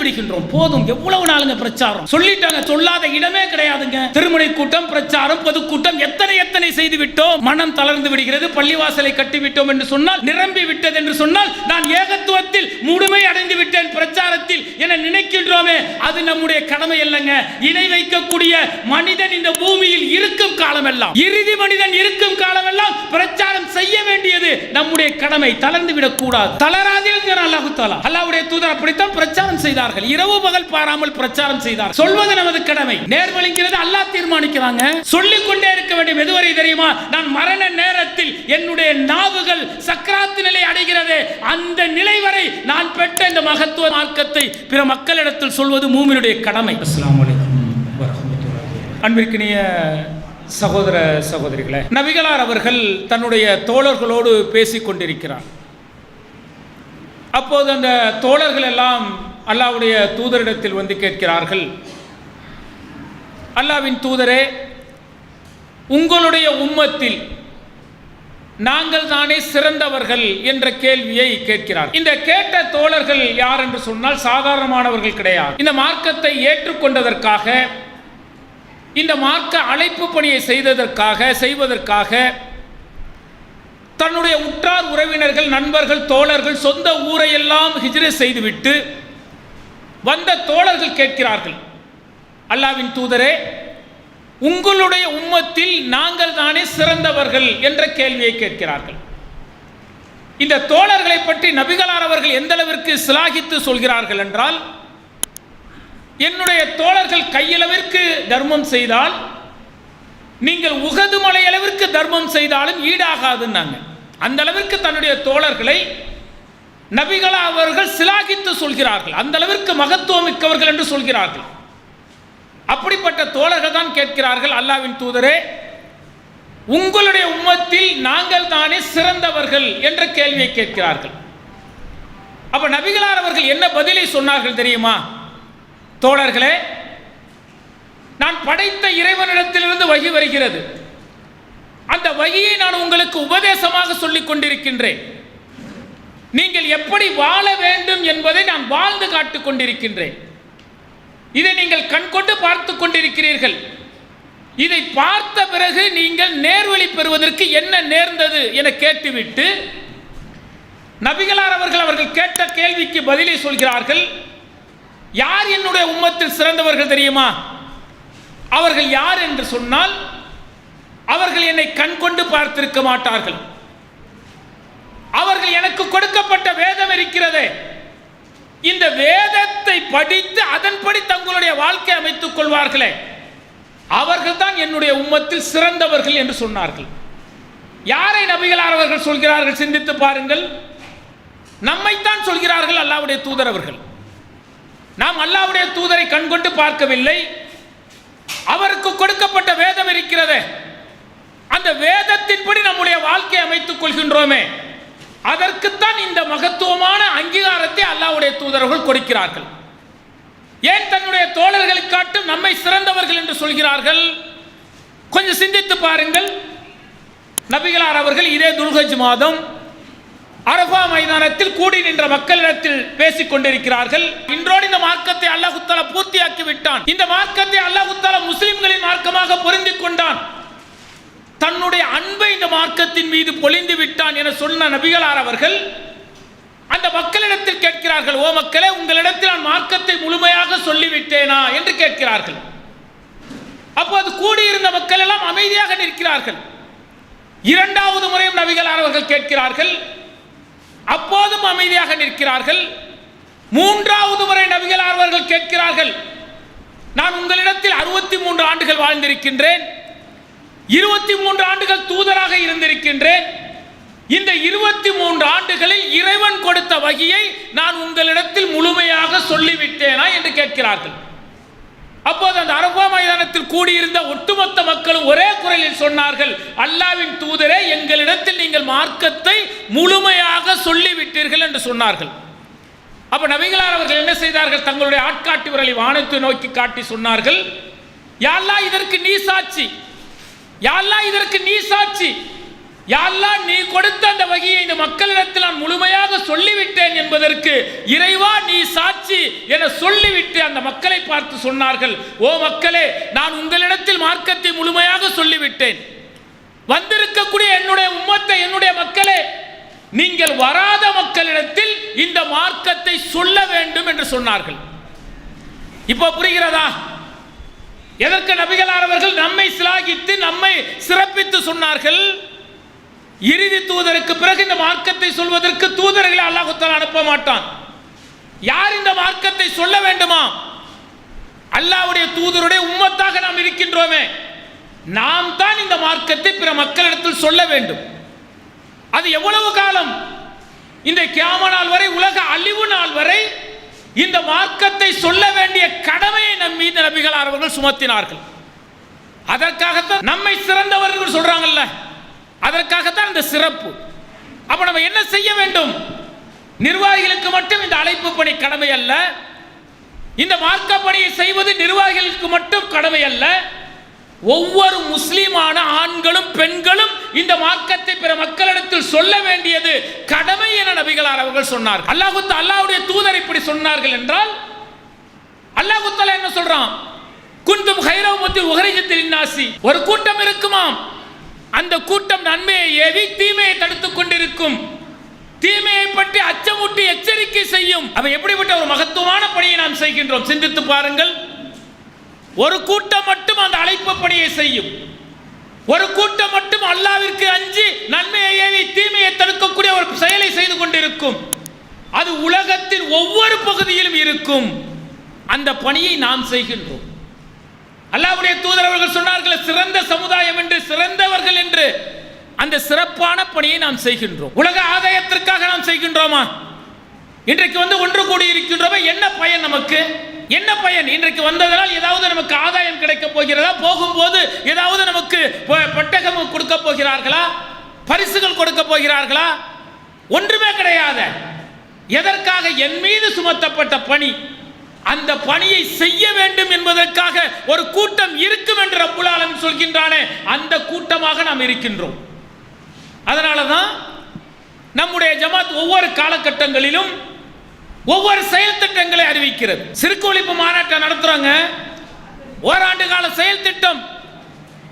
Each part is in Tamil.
விடுகின்றோம். போதும், எவ்வளவு நாளுங்க பிரச்சாரம் சொல்லிட்டாங்க, சொல்லாத இடமே கிடையாதுங்க. திருமணை கூட்டம், பிரச்சாரம், பொதுக்கூட்டம் எத்தனை செய்து விட்டோம். மனம் தளர்ந்து விடுகிறது. பள்ளிவாசலை கட்டிவிட்டோம் என்று சொன்னால், நிரம்பி விட்டது என்று சொன்னால், நான் ஏகத்துவத்தில் முழுமை அடைந்து விட்டேன் பிரச்சாரத்தில் என நினைக்கின்றோமே, அது நம்முடைய கடமை அல்லங்க. இணை வைக்கக்கூடிய மனிதன் இந்த பூமியில் இருக்கும் காலமெல்லாம், இறுதி மனிதன் இருக்கும் காலமெல்லாம் பிரச்சாரம் செய்ய வேண்டியது நம்முடைய கடமை. தளர்ந்து விடக் கூடாது. தளராதீர்கள் அல்லாஹ் தஆலா. அல்லாஹ்வுடைய தூதர் அப்படித்தான் பிரச்சாரம் செய்தார்கள். இரவு பகல் பாராமல் பிரச்சாரம் செய்தார். சொல்வது நமது கடமை. நேர்வழிங்கிறது அல்லாஹ் தீர்மானிக்கிறாங்க. சொல்லிக் கொண்டே இருக்க வேண்டும். எதுவரை தெரியுமா? நான் மரண நேரத்தில் என்னுடைய நாவுகள் சக்கராத்து நிலை அடைகிறது. அந்த நிலை வரை நான் பெற்ற இந்த மகத்துவ மார்க்கத்தை பிற மக்களிடத்தில் சொல்வது மூமினுடைய கடமை. அஸ்ஸலாமு அலைக்கும் வரஹ்மத்துல்லாஹி. அன்பிற்கினிய சகோதர சகோதரிகளே, நபிகளார் அவர்கள் தன்னுடைய தோழர்களோடு பேசிக் கொண்டிருக்கிறார். அப்போது அந்த தோழர்கள் எல்லாம் அல்லாஹ்வுடைய தூதரிடத்தில் வந்து கேட்கிறார்கள், அல்லாஹ்வின் தூதரே, உங்களுடைய உம்மத்தில் நாங்கள் தானே சிறந்தவர்கள் என்ற கேள்வியை கேட்கிறார். இந்த கேட்ட தோழர்கள் யார் என்று சொன்னால் சாதாரணமானவர்கள் கிடையாது. இந்த மார்க்கத்தை ஏற்றுக்கொண்டதற்காக, இந்த மார்க்க அழைப்பு பணியை செய்வதற்காக தன்னுடைய உற்றார் உறவினர்கள், நண்பர்கள், தோழர்கள், சொந்த ஊரையெல்லாம் ஹிஜ்ரத் செய்துவிட்டு வந்த தோழர்கள் கேட்கிறார்கள், அல்லாஹ்வின் தூதரே, உங்களுடைய உம்மத்தில் நாங்கள் தானே சிறந்தவர்கள் என்ற கேள்வியை கேட்கிறார்கள். இந்த தோழர்களை பற்றி நபிகளார் அவர்கள் எந்த அளவிற்கு சிலாகித்து சொல்கிறார்கள் என்றால், என்னுடைய தோழர்கள் கையளவிற்கு தர்மம் செய்தால் நீங்கள் உகது மலை அளவிற்கு தர்மம் செய்தாலும் ஈடாகாதுன்னாங்க. அந்த அளவிற்கு தன்னுடைய தோழர்களை நபிகளா அவர்கள் சிலாகித்து சொல்கிறார்கள். அந்த அளவிற்கு மகத்துவம் மிக்கவர்கள் என்று சொல்கிறார்கள். அப்படிப்பட்ட தோழர்கள் தான் கேட்கிறார்கள், அல்லாஹ்வின் தூதரே, உங்களுடைய உம்மத்தில் நாங்கள் தானே சிறந்தவர்கள் என்ற கேள்வியை கேட்கிறார்கள். அப்ப நபிகளார் அவர்கள் என்ன பதிலை சொன்னார்கள் தெரியுமா? தோழர்களே, நான் படைத்த இறைவனிடத்திலிருந்து வஹி வருகிறது. அந்த வஹியை நான் உங்களுக்கு உபதேசமாக சொல்லிக் கொண்டிருக்கின்றேன். நீங்கள் எப்படி வாழ வேண்டும் என்பதை நான் வாழ்ந்து காட்டிக் கொண்டிருக்கின்றேன். இதை நீங்கள் கண்கொண்டு பார்த்து கொண்டிருக்கிறீர்கள். இதை பார்த்த பிறகு நீங்கள் நேர்வழி பெறுவதற்கு என்ன நேர்ந்தது என கேட்டுவிட்டு நபிகளார் அவர்கள் கேட்ட கேள்விக்கு பதிலை சொல்கிறார்கள். யார் என்னுடைய உம்மத்தில் சிறந்தவர்கள் தெரியுமா? அவர்கள் யார் என்று சொன்னால், அவர்கள் என்னை கண்கொண்டு பார்த்திருக்க மாட்டார்கள். அவர்கள் எனக்கு கொடுக்கப்பட்ட வேதம் இருக்கிறதே, இந்த வேதத்தை படித்து அதன்படி தங்களுடைய வாழ்க்கை அமைத்துக் கொள்வார்களே, அவர்கள் தான் என்னுடைய உம்மத்தில் சிறந்தவர்கள் என்று சொன்னார்கள். யாரை நபிகளார் அவர்கள் சொல்கிறார்கள்? சிந்தித்து பாருங்கள். நம்மைத்தான் சொல்கிறார்கள், அல்லாஹ்வுடைய தூதர் அவர்கள். நாம் அல்லாஹ்வுடைய தூதரை கண்கொண்டு பார்க்கவில்லை. அவருக்கு கொடுக்கப்பட்ட வேதம் இருக்கிறதே, அந்த வேதத்தின்படி நம்முடைய வாழ்க்கையை அமைத்துக் கொள்கின்றோமே, அதற்குத்தான் இந்த மகத்துவமான அங்கீகாரத்தை அல்லாஹ்வுடைய தூதர்கள் கொடுக்கிறார்கள். ஏன் தன்னுடைய தோழர்களை காட்டும் நம்மை சிறந்தவர்கள் என்று சொல்கிறார்கள்? கொஞ்சம் சிந்தித்து பாருங்கள். நபிகளார் அவர்கள் இதே துல்ஹஜ் மாதம் அரஃபா மைதானத்தில் கூடி நின்ற மக்களிடத்தில் பேசிக் கொண்டிருக்கிறார்கள். இன்றோடு இந்த மார்க்கத்தை அல்லாஹ் தஆலா பூர்த்தியாக்கி விட்டான். இந்த மார்க்கத்தை அல்லாஹ் தஆலா முஸ்லிம்களின் மார்க்கமாக பொருந்திக் கொண்டான். தன்னுடைய அன்பை இந்த மார்க்கத்தின் மீது பொழிந்து விட்டான் என சொன்ன நபிகளார் அவர்கள் அந்த மக்களிடத்தில் கேட்கிறார்கள், ஓ மக்களே, உங்களிடத்தில் நான் மார்க்கத்தை முழுமையாக சொல்லிவிட்டேனா என்று கேட்கிறார்கள். அப்போது கூடியிருந்த மக்கள் எல்லாம் அமைதியாக நிற்கிறார்கள். இரண்டாவது முறையும் நபிகளார் அவர்கள் கேட்கிறார்கள், அப்போதும் அமைதியாக நிற்கிறார்கள். மூன்றாவது முறை நபிகளார் அவர்கள் கேட்கிறார்கள், நான் உங்களிடத்தில் 63 ஆண்டுகள் வாழ்ந்திருக்கின்றேன், 23 ஆண்டுகள் தூதராக இருந்திருக்கின்றேன். இந்த 23 ஆண்டுகளில் இறைவன் கொடுத்த வகியை நான் உங்களிடத்தில் முழுமையாக சொல்லிவிட்டேனா என்று கேட்கிறார்கள். அப்போது அந்த அரஃபா மைதானத்தில் கூடியிருந்த ஒட்டுமொத்த மக்களும் ஒரே குரலில் சொன்னார்கள், அல்லாஹ்வின் தூதரே, எங்களிடத்தில் நீங்கள் மார்க்கத்தை முழுமையாக சொல்லிவிட்டீர்கள் என்று சொன்னார்கள். அப்ப நபிகளார் அவர்கள் என்ன செய்தார்கள்? தங்களுடைய ஆட்காட்டி விரலை வானத்தை நோக்கி காட்டி சொன்னார்கள், யா அல்லாஹ், இதற்கு நீ சாட்சி, யா அல்லாஹ், இதற்கு நீ சாட்சி. யா அல்லாஹ், நீ கொடுத்த அந்த வகையை இந்த மக்களிடத்தில் நான் முழுமையாக சொல்லிவிட்டேன் என்பதற்கு இறைவா நீ சாட்சி என சொல்லிவிட்டு அந்த மக்களை பார்த்து சொன்னார்கள், ஓ மக்களே, நான் உங்களிடத்தில் மார்க்கத்தை முழுமையாக சொல்லிவிட்டேன். வந்திருக்கக்கூடிய என்னுடைய உம்மத்தை, என்னுடைய மக்களே, நீங்கள் வராத மக்களிடத்தில் இந்த மார்க்கத்தை சொல்ல வேண்டும் என்று சொன்னார்கள். இப்போ புரிகிறதா எதற்கு நபிகளார் அவர்கள் நம்மை சிலாகித்து நம்மை சிறப்பித்து சொன்னார்கள்? இறுதி தூதருக்கு பிறகு இந்த மார்க்கத்தை சொல்வதற்கு தூதர்களை அல்லாஹ் தஆலா அனுப்ப மாட்டான். யார் இந்த மார்க்கத்தை சொல்ல வேண்டுமா? அல்லாஹ்வுடைய தூதருடைய உம்மத்தாக நாம் இருக்கின்றோமே, நாம் தான் இந்த மார்க்கத்தை பிற மக்களிடத்தில் சொல்ல வேண்டும். அது எவ்வளவு காலம்? இந்த கியாமத் நாள் வரை, உலக அழிவு நாள் வரை இந்த மார்க்கத்தை சொல்ல வேண்டிய கடமையை நம் மீது நபிகளார் அவர்கள் சுமத்தினார்கள். அதற்காகத்தான் நம்மை சிறந்தவர்கள் சொல்றாங்கல்ல, அதற்காகத்தான் இந்த சிறப்பு. அப்ப நம்ம என்ன செய்ய வேண்டும்? நிர்வாகிகளுக்கு மட்டும் இந்த அழைப்பு பணி கடமை அல்ல, இந்த மார்க்க பணியை செய்வது நிர்வாகிகளுக்கு மட்டும் கடமை அல்ல. ஒவ்வொரு முஸ்லிமான ஆண்களும் பெண்களும் இந்த மார்க்கத்தை பிற மக்களிடத்தில் சொல்ல வேண்டியது கடமை என நபிகளார் அவர்கள் சொன்னார்கள். அல்லாஹ்வுடைய தூதர் இப்படி சொன்னார்கள் என்றால் அல்லாஹ் தஆலா என்ன சொல்றான்? குன்தும் கைர உம்மத்தின் உஹரிஜத் லின்னாசி. ஒரு கூட்டம் இருக்குமாம், அந்த கூட்டம் நன்மையை ஏவி தீமையை தடுத்துக் கொண்டிருக்கும், தீமையை பற்றி அச்சமூட்டி எச்சரிக்கை செய்யும். அவ எப்படிப்பட்ட ஒரு மகத்துவமான பணியை நாம் செய்கின்றோம் சிந்தித்து பாருங்கள். ஒரு கூட்டம் மட்டும் அந்த அழைப்பு பணியை செய்யும், ஒரு கூட்டம் மட்டும் அல்லாஹ்விற்கு அஞ்சி நன்மையை ஏவி தீமையை தடுக்கக்கூடிய ஒரு செயலை செய்து கொண்டிருக்கும். அது உலகத்தின் ஒவ்வொரு பகுதியிலும் இருக்கும். அந்த பணியை நாம் செய்கின்றோம். அல்லாஹ்வுடைய தூதர் அவர்கள் சொன்னார்கள், சிறந்த சமுதாயம் என்று, சிறந்தவர்கள் என்று. அந்த சிறப்பான பணியை நாம் செய்கின்றோம். உலக ஆதாயத்திற்காக நாம் செய்கின்றோமா? இன்றைக்கு ஒன்று கூடி இருக்கின்றோமே, என்ன பயன் நமக்கு? என்ன பயன்? இன்றைக்கு வந்ததனால் ஏதாவது நமக்கு ஆதாயம் கிடைக்க போகிறதா? போகும்போது ஏதாவது நமக்கு பெட்டகம் கொடுக்க போகிறார்களா? பரிசுகள் கொடுக்க போகிறார்களா? ஒன்றுமே கிடையாது. எதற்காக? என் மீது சுமத்தப்பட்ட பணி, அந்த பணியை செய்ய வேண்டும் என்பதற்காக ஒரு கூட்டம் இருக்கும் என்று ரப்புல் ஆலமீன் சொல்கின்றானே, அந்த கூட்டமாக நாம் இருக்கின்றோம். அதனால தான் நம்முடைய ஜமாத் ஒவ்வொரு காலகட்டங்களிலும் ஒவ்வொரு செயல் திட்டங்களை அறிவிக்கிறது. சிறுக்கு ஒழிப்பு மாநாட்டை நடத்துறாங்க. ஓராண்டு கால செயல் திட்டம்.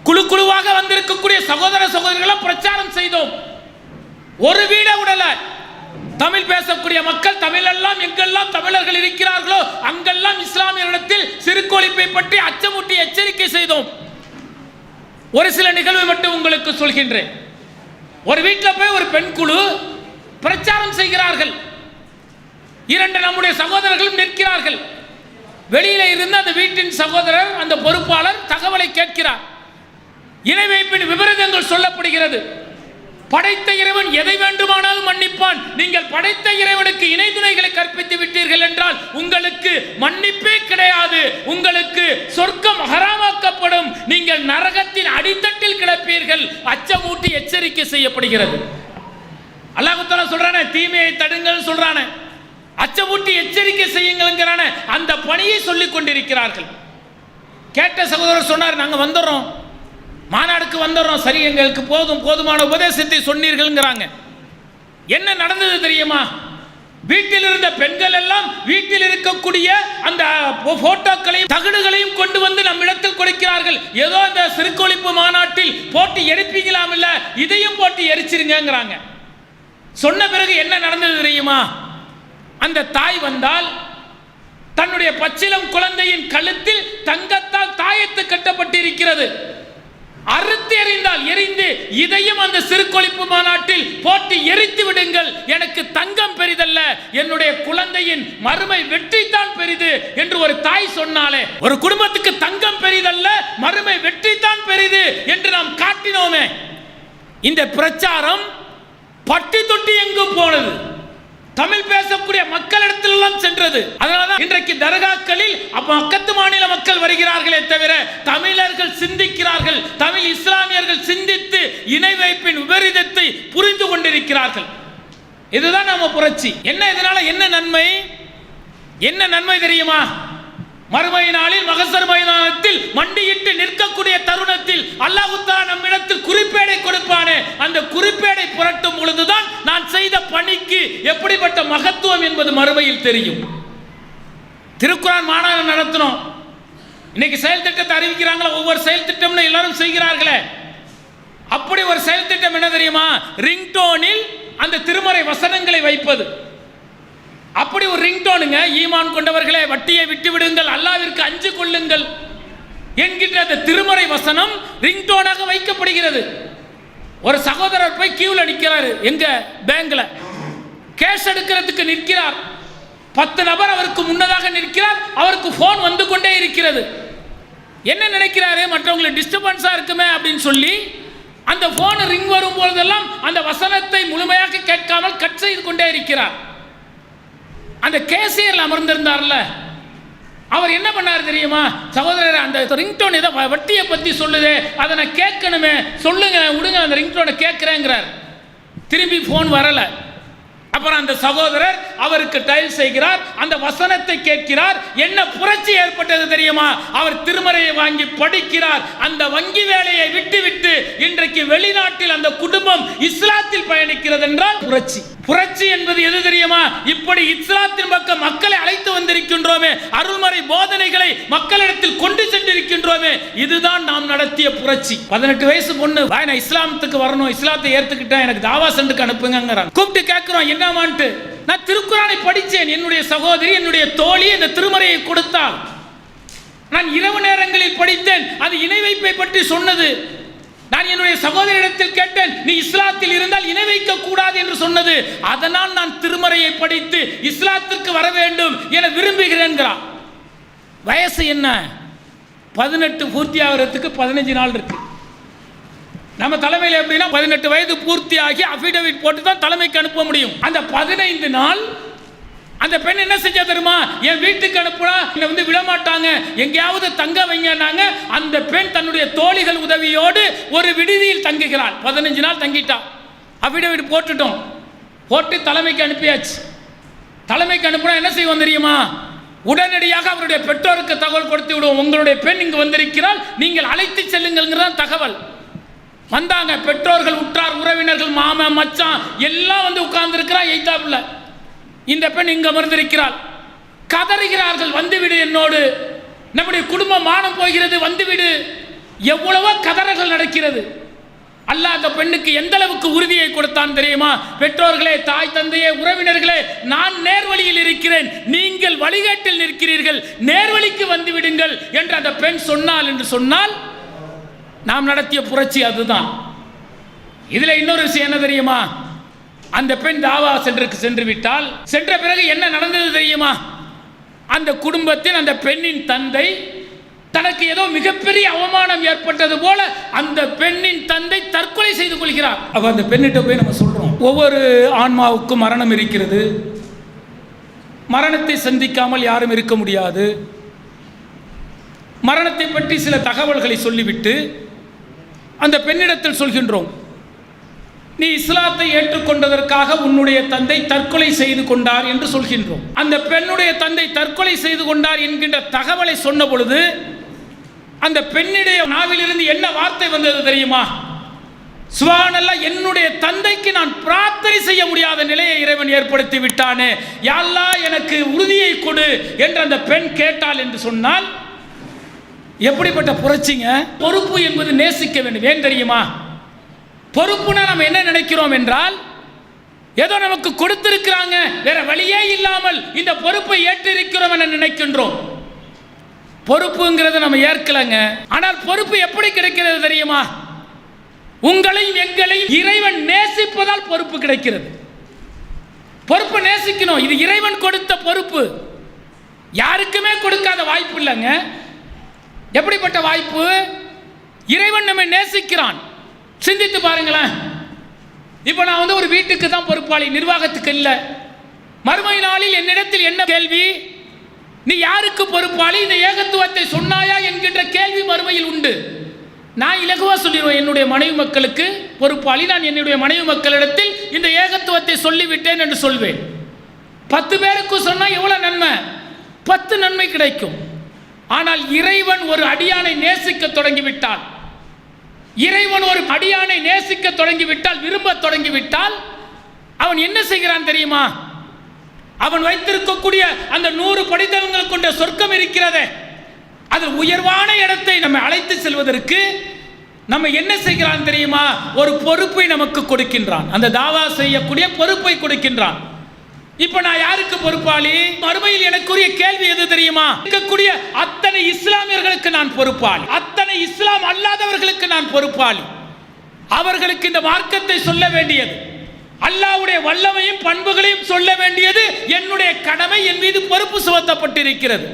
குழு குழுவாக வந்திருக்கக்கூடிய சகோதர சகோதரிகளை பிரச்சாரம் செய்தோம். ஒரு வீட விடல. தமிழ் பேசக்கூடிய மக்கள், தமிழெல்லாம் எங்கெல்லாம் தமிழர்கள் இருக்கிறார்களோ அங்கெல்லாம் இஸ்லாமியர்களிடத்தில் சிறுக்கு ஒழிப்பை பற்றி அச்சமூட்டி எச்சரிக்கை செய்தோம். ஒரு சில நிகழ்வை மட்டும் உங்களுக்கு சொல்கின்றேன். ஒரு வீட்டில் போய் ஒரு பெண் குழு பிரச்சாரம் செய்கிறார்கள். இரண்டு நம்முடைய சகோதரர்களும் நிற்கிறார்கள். வெளியில இருந்து அந்த வீட்டின் சகோதரர், அந்த பொறுப்பாளர் தகவலை கேட்கிறார். இணை வைப்பின் விபரீதங்கள் சொல்லப்படுகிறது. படைத்த இறைவன் எதை வேண்டுமானாலும் மன்னிப்பான். நீங்கள் படைத்த இறைவனுக்கு இணை துணைகளை கற்பித்து விட்டீர்கள் என்றால் உங்களுக்கு மன்னிப்பே கிடையாது. உங்களுக்கு சொர்க்கம் ஹராமாக்கப்படும். நீங்கள் நரகத்தின் அடித்தட்டில் கிடப்பீர்கள். அச்சமூட்டி எச்சரிக்கை செய்யப்படுகிறது. அல்லாஹ் தஆலா சொல்றானே, தீமையை தடுங்கள் சொல்றானே, அச்சமூட்டி எச்சரிக்கை செய்யுங்கள். அந்த பணியை சொல்லிக் கொண்டிருக்கிறார்கள். கேட்ட சகோதரர் சொன்னார், நாங்கள் வந்துடுறோம், மாநாடுக்கு வந்துடுறோம், சரி எங்களுக்கு போதுமான உபதேசத்தை சொன்னீர்கள்ங்கிறாங்க. என்ன நடந்தது தெரியுமா? வீட்டில் இருந்த பெண்கள் எல்லாம் வீட்டில் இருக்கக்கூடிய அந்த போட்டோக்களையும் தகடுகளையும் கொண்டு வந்து நம்மிடத்தில் கொடுக்கிறார்கள். ஏதோ அந்த சிறுக்கு ஒழிப்பு மாநாட்டில் போட்டு எரிப்பீங்களாம், இல்ல இதையும் போட்டு எரிச்சிருங்கிறாங்க. சொன்ன பிறகு என்ன நடந்தது தெரியுமா? அந்த தாய் வந்தால் தன்னுடைய பச்சிலம் குழந்தையின் கழுத்தில் தங்கத்தால் தாயத்து கட்டப்பட்டிருக்கிறது. அறுத்து எறிந்தால் எரிந்து இதையும் அந்த சிறுகொழிப்பு மாநாட்டில் போட்டு எரித்து விடுங்கள். எனக்கு தங்கம் பெரிதல்ல, என்னுடைய குழந்தையின் மறுமை வெற்றித்தான் பெரிது என்று ஒரு தாய் சொன்னாலே, ஒரு குடும்பத்துக்கு தங்கம் பெரிதல்ல, மறுமை வெற்றித்தான் பெரிது என்று நாம் காட்டினோமே. இந்த பிரச்சாரம் பட்டி தொட்டி எங்கும் போனது. தமிழ் பேசக்கூடிய மக்களிடத்தில் எல்லாம் சென்றது. அதனால்தான் இன்றைக்கு தர்காக்களில் மக்கத்து மாநில மக்கள் வருகிறார்களே தவிர தமிழர்கள் சிந்திக்கிறார்கள். தமிழ் இஸ்லாமியர்கள் சிந்தித்து இணை வைப்பின் விபரீதத்தை புரிந்து கொண்டிருக்கிறார்கள். இதுதான் நம்ம புரட்சி. என்ன இதனால என்ன நன்மை? என்ன நன்மை தெரியுமா? மறுமை நாளில் மகசர் மைதானத்தில் மண்டியிட்டு நிற்கக்கூடிய தருணத்தில் அல்லாஹ் தஆலா நம்மிடத்தில் குறிப்பேடை கொடுப்பானே, அந்த குறிப்பேடை புரட்டும் பொழுதுதான் நான் செய்த பணிக்கு எப்படிப்பட்ட மகத்துவம் என்பது மறுமையில் தெரியும். திருக்குர்ஆன் மாநாடு நடத்தினோம். இன்னைக்கு செயல் திட்டத்தை அறிவிக்கிறாங்களா? ஒவ்வொரு செயல் திட்டம்னு எல்லாரும் செய்கிறார்களே, அப்படி ஒரு செயல் திட்டம் என்ன தெரியுமா? ரிங்டோனில் அந்த திருமறை வசனங்களை வைப்பது. அப்படி ஒரு ரிங்டோனுங்க. ஈமான் கொண்டவர்களே, வட்டியை விட்டு விடுங்கள், அல்லாஹ்விற்கு அஞ்சு கொள்ளுங்கள் என்கின்ற அந்த திருமறை வசனம் ரிங்டோனாக வைக்கப்படுகிறது. ஒரு சகோதரர் போய் கியூல நிற்கிறாரு, எங்க பேங்க்ல கேஷ் எடுக்கிறதுக்கு நிற்கிறார். 10 நபர் அவருக்கு முன்னதாக நிற்கிறார். அவருக்கு போன் வந்து கொண்டே இருக்கிறது. என்ன நினைக்கிறாரு? மற்றவங்களுக்கு டிஸ்டர்பன்ஸா இருக்குமே அப்படின்னு சொல்லி அந்த போன் ரிங் வரும் பொழுதெல்லாம் அந்த வசனத்தை முழுமையாக கேட்காமல் கட் செய்து கொண்டே இருக்கிறார். அந்த கேசியர்ல அமர்ந்திருந்தார்ல, அவர் என்ன பண்ணார் தெரியுமா? சகோதரர், அந்த ரிங்டோன் ஏதோ வட்டியை பத்தி சொல்லுதே, அதை நான் கேட்கணுமே, சொல்லுங்க, விடுங்க, அந்த ரிங்டோனை கேட்கிறேங்கிறார். திரும்பி போன் வரல. அப்புறம் அந்த சகோதரர் அவருக்கு டயல் செய்கிறார், அந்த வசனத்தை கேட்கிறார். என்ன புரட்சி ஏற்பட்டது தெரியுமா? அவர் திருமறையை வாங்கி படிக்கிறார். அந்த வங்கி வேலையை விட்டுவிட்டு இன்றைக்கு வெளிநாட்டில் அந்த குடும்பம் இஸ்லாத்தில் பயணிக்கிறது என்றால் புரட்சி. புரட்சி என்பது எது தெரியுமா? இப்படி இஸ்லாத்தின் பக்கம் மக்களை அழைத்து வந்திருக்கின்றோமே, அருள்மறை போதனைகளை மக்களிடத்தில் கொண்டு சென்றிருக்கின்றோமே, இதுதான் நாம் நடத்திய புரட்சி. 18 வயசு பொண்ணு, நான் இஸ்லாமத்துக்கு வரணும், இஸ்லாத்தை ஏத்துக்கிட்டேன், எனக்கு தாவா சென்டருக்கு அனுப்புங்கிறாங்க. கூப்பிட்டு கேட்கிறோம், என்னமான்ட்டு. நான் திருக்குர்ஆனை படித்தேன், என்னுடைய சகோதரி, என்னுடைய தோழி இந்த திருமறையை கொடுத்தாள், நான் இரவு நேரங்களில் படித்தேன், அது இணை வைப்பை பற்றி சொன்னது. நான் என்னுடைய சகோதரிடத்தில் கேட்டேன், நீ இஸ்லாத்தில் இருந்தால் இணை வைக்க கூடாது என்று சொன்னது. அதனால் நான் திருமறையை படித்து இஸ்லாத்திற்கு வர வேண்டும் என விரும்புகிறேன். வயசு என்ன? 18 பூர்த்தி ஆகிறதுக்கு 15 நாள் இருக்கு. நம்ம தலைமையில் எப்படின்னா 18 வயது பூர்த்தியாகி அஃபிடவிட் போட்டு தான் தலைமைக்கு அனுப்ப முடியும். அந்த 15 நாள் அந்த பெண் என்ன செஞ்சா தெரியுமா? என் வீட்டுக்கு அனுப்புனா வந்து விடமாட்டாங்க, எங்கேயாவது தங்க வைங்கன்னாங்க. அந்த பெண் தன்னுடைய தோழிகள் உதவியோடு ஒரு விடுதியில் தங்குகிறாள். 15 நாள் தங்கிட்டா. அஃபிடவிட் போட்டுட்டோம், போட்டு தலைமைக்கு அனுப்பியாச்சு. தலைமைக்கு அனுப்புனா என்ன செய்வோம் தெரியுமா? உடனடியாக அவருடைய பெற்றோருக்கு தகவல் கொடுத்து விடுவோம், உங்களுடைய பெண் இங்கு வந்திருக்கிறாள், நீங்கள் அழைத்து செல்லுங்கள் தகவல். வந்தாங்க பெற்றோர்கள், உற்றார் உறவினர்கள், மாமன் மச்சான் எல்லாம் வந்து உட்கார்ந்து இருக்கிறா. எய்தாப்புல இந்த பெண் இங்கு அமர்ந்திருக்கிறாள். கதறுகிறார்கள், வந்துவிடு, என்னோடு நம்முடைய குடும்பம் மானம் போகிறது, வந்துவிடு. எவ்வளவோ கதறல்கள் நடக்கிறது. அல்லாஹ் அந்த பெண்ணுக்கு எந்த அளவுக்கு உறுதியை கொடுத்தான் தெரியுமா? பெற்றோர்களே, தாய் தந்தையே, உறவினர்களே, நான் நேர்வழியில் இருக்கிறேன், நீங்கள் வழிகாட்டில் நிற்கிறீர்கள், நேர்வழிக்கு வந்து விடுங்கள் என்று அந்த பெண் சொன்னாள் என்று சொன்னால் நாம் நடத்திய புரட்சி அதுதான். இதுல இன்னொரு விஷயம் என்ன தெரியுமா? அந்த பெண் தாவா சென்டருக்கு சென்று விட்டால், சென்ற பிறகு என்ன நடந்தது தெரியுமா? அந்த குடும்பத்தின் அந்த பெண்ணின் தந்தை தனக்கு ஏதோ மிகப்பெரிய அவமானம் ஏற்பட்டது போல அந்த பெண்ணின் தந்தை தற்கொலை செய்து கொள்கிறார். அப்ப அந்த பெண்ணிட்ட போய் நம்ம சொல்றோம், ஒவ்வொரு ஆன்மாவுக்கும் மரணம் இருக்கிறது, மரணத்தை சந்திக்காமல் யாரும் இருக்க முடியாது. மரணத்தை பற்றி சில தகவல்களை சொல்லிவிட்டு அந்த பெண்ணிடத்தில் சொல்கின்றோம், நீ இஸ்லாத்தை ஏற்றுக்கொண்டதற்காக உன்னுடைய தந்தை தற்கொலை செய்து கொண்டார் என்று சொல்கின்றோம். அந்த பெண்ணுடைய தந்தை தற்கொலை செய்து கொண்டார் என்கின்ற தகவலை சொன்ன பொழுது அந்த பெண்ணுடைய நாவிலிருந்து என்ன வார்த்தை வந்தது தெரியுமா? சுப்ஹானல்லாஹ், என்னுடைய தந்தைக்கு நான் பிரார்த்தனை செய்ய முடியாத நிலையை இறைவன் ஏற்படுத்தி விட்டானே, யா அல்லாஹ் எனக்கு உறுதியை கொடு என்று அந்த பெண் கேட்டாள் என்று சொன்னால் எப்படிப்பட்ட புரட்சிங்க! பொறுப்பு என்பது நேசிக்க வேண்டும். ஏன் தெரியுமா? பொறுப்புனா நம்ம என்ன நினைக்கிறோம் என்றால், ஏதோ நமக்கு கொடுத்திருக்கிறாங்க, வேற வழியே இல்லாமல் இந்த பொறுப்பை ஏற்றிருக்கிறோம் என நினைக்கின்றோம். பொறுப்புங்கிறத நம்ம ஏற்கலங்க. ஆனால் பொறுப்பு எப்படி கிடைக்கிறது தெரியுமா? உங்களையும் எங்களையும் இறைவன் நேசிப்பதால் பொறுப்பு கிடைக்கிறது. பொறுப்பு நேசிக்கணும். இது இறைவன் கொடுத்த பொறுப்பு, யாருக்குமே கொடுக்காத வாய்ப்பு இல்லைங்க. எப்படிப்பட்ட வாய்ப்பு? இறைவன் நம்மை நேசிக்கிறான். சிந்தித்து பாருங்களேன். இப்போ நான் வந்து ஒரு வீட்டுக்கு தான் பொறுப்பாளி, நிர்வாகத்துக்கு இல்லை. மறுமை நாளில் என்னிடத்தில் என்ன கேள்வி? நீ யாருக்கு பொறுப்பாளி? இந்த ஏகத்துவத்தை சொன்னாயா என்கின்ற கேள்வி மறுமையில் உண்டு. நான் இலகுவாக சொல்லிடுவேன், என்னுடைய மனைவி மக்களுக்கு பொறுப்பாளி, நான் என்னுடைய மனைவி மக்களிடத்தில் இந்த ஏகத்துவத்தை சொல்லிவிட்டேன் என்று சொல்வேன். 10 பேருக்கு சொன்னால் எவ்வளோ நன்மை? 10 நன்மை கிடைக்கும். ஆனால் இறைவன் ஒரு அடியானை நேசிக்க தொடங்கிவிட்டால், இறைவன் ஒரு அடியானை நேசிக்க தொடங்கிவிட்டால், விரும்ப தொடங்கிவிட்டால், அவன் என்ன செய்கிறான் தெரியுமா? அவன் வைத்திருக்கக்கூடிய அந்த 100 படித்தவங்கள் கொண்ட சொர்க்கம் இருக்கிறதே, அது உயர்வான இடத்தை நம்ம அழைத்து செல்வதற்கு நம்ம என்ன செய்கிறான் தெரியுமா? ஒரு பொறுப்பை நமக்கு கொடுக்கின்றான். அந்த தாவா செய்யக்கூடிய பொறுப்பை கொடுக்கின்றான். இப்ப நான் யாருக்கு பொறுப்பாளி? மறுமையில் எனக்குரிய கேள்வி எது தெரியுமா? இருக்கக்கூடிய அத்தனை இஸ்லாமியர்களுக்கு நான் பொறுப்பாளி, அத்தனை இஸ்லாம் அல்லாதவர்களுக்கு நான் பொறுப்பாளி. அவர்களுக்கு இந்த மார்க்கத்தை சொல்ல வேண்டியது, அல்லாஹ்வுடைய வல்லமையும் பண்புகளையும் சொல்ல வேண்டியது என்னுடைய கடமை. என் மீது பொறுப்பு சுமத்தப்பட்டிருக்கிறது.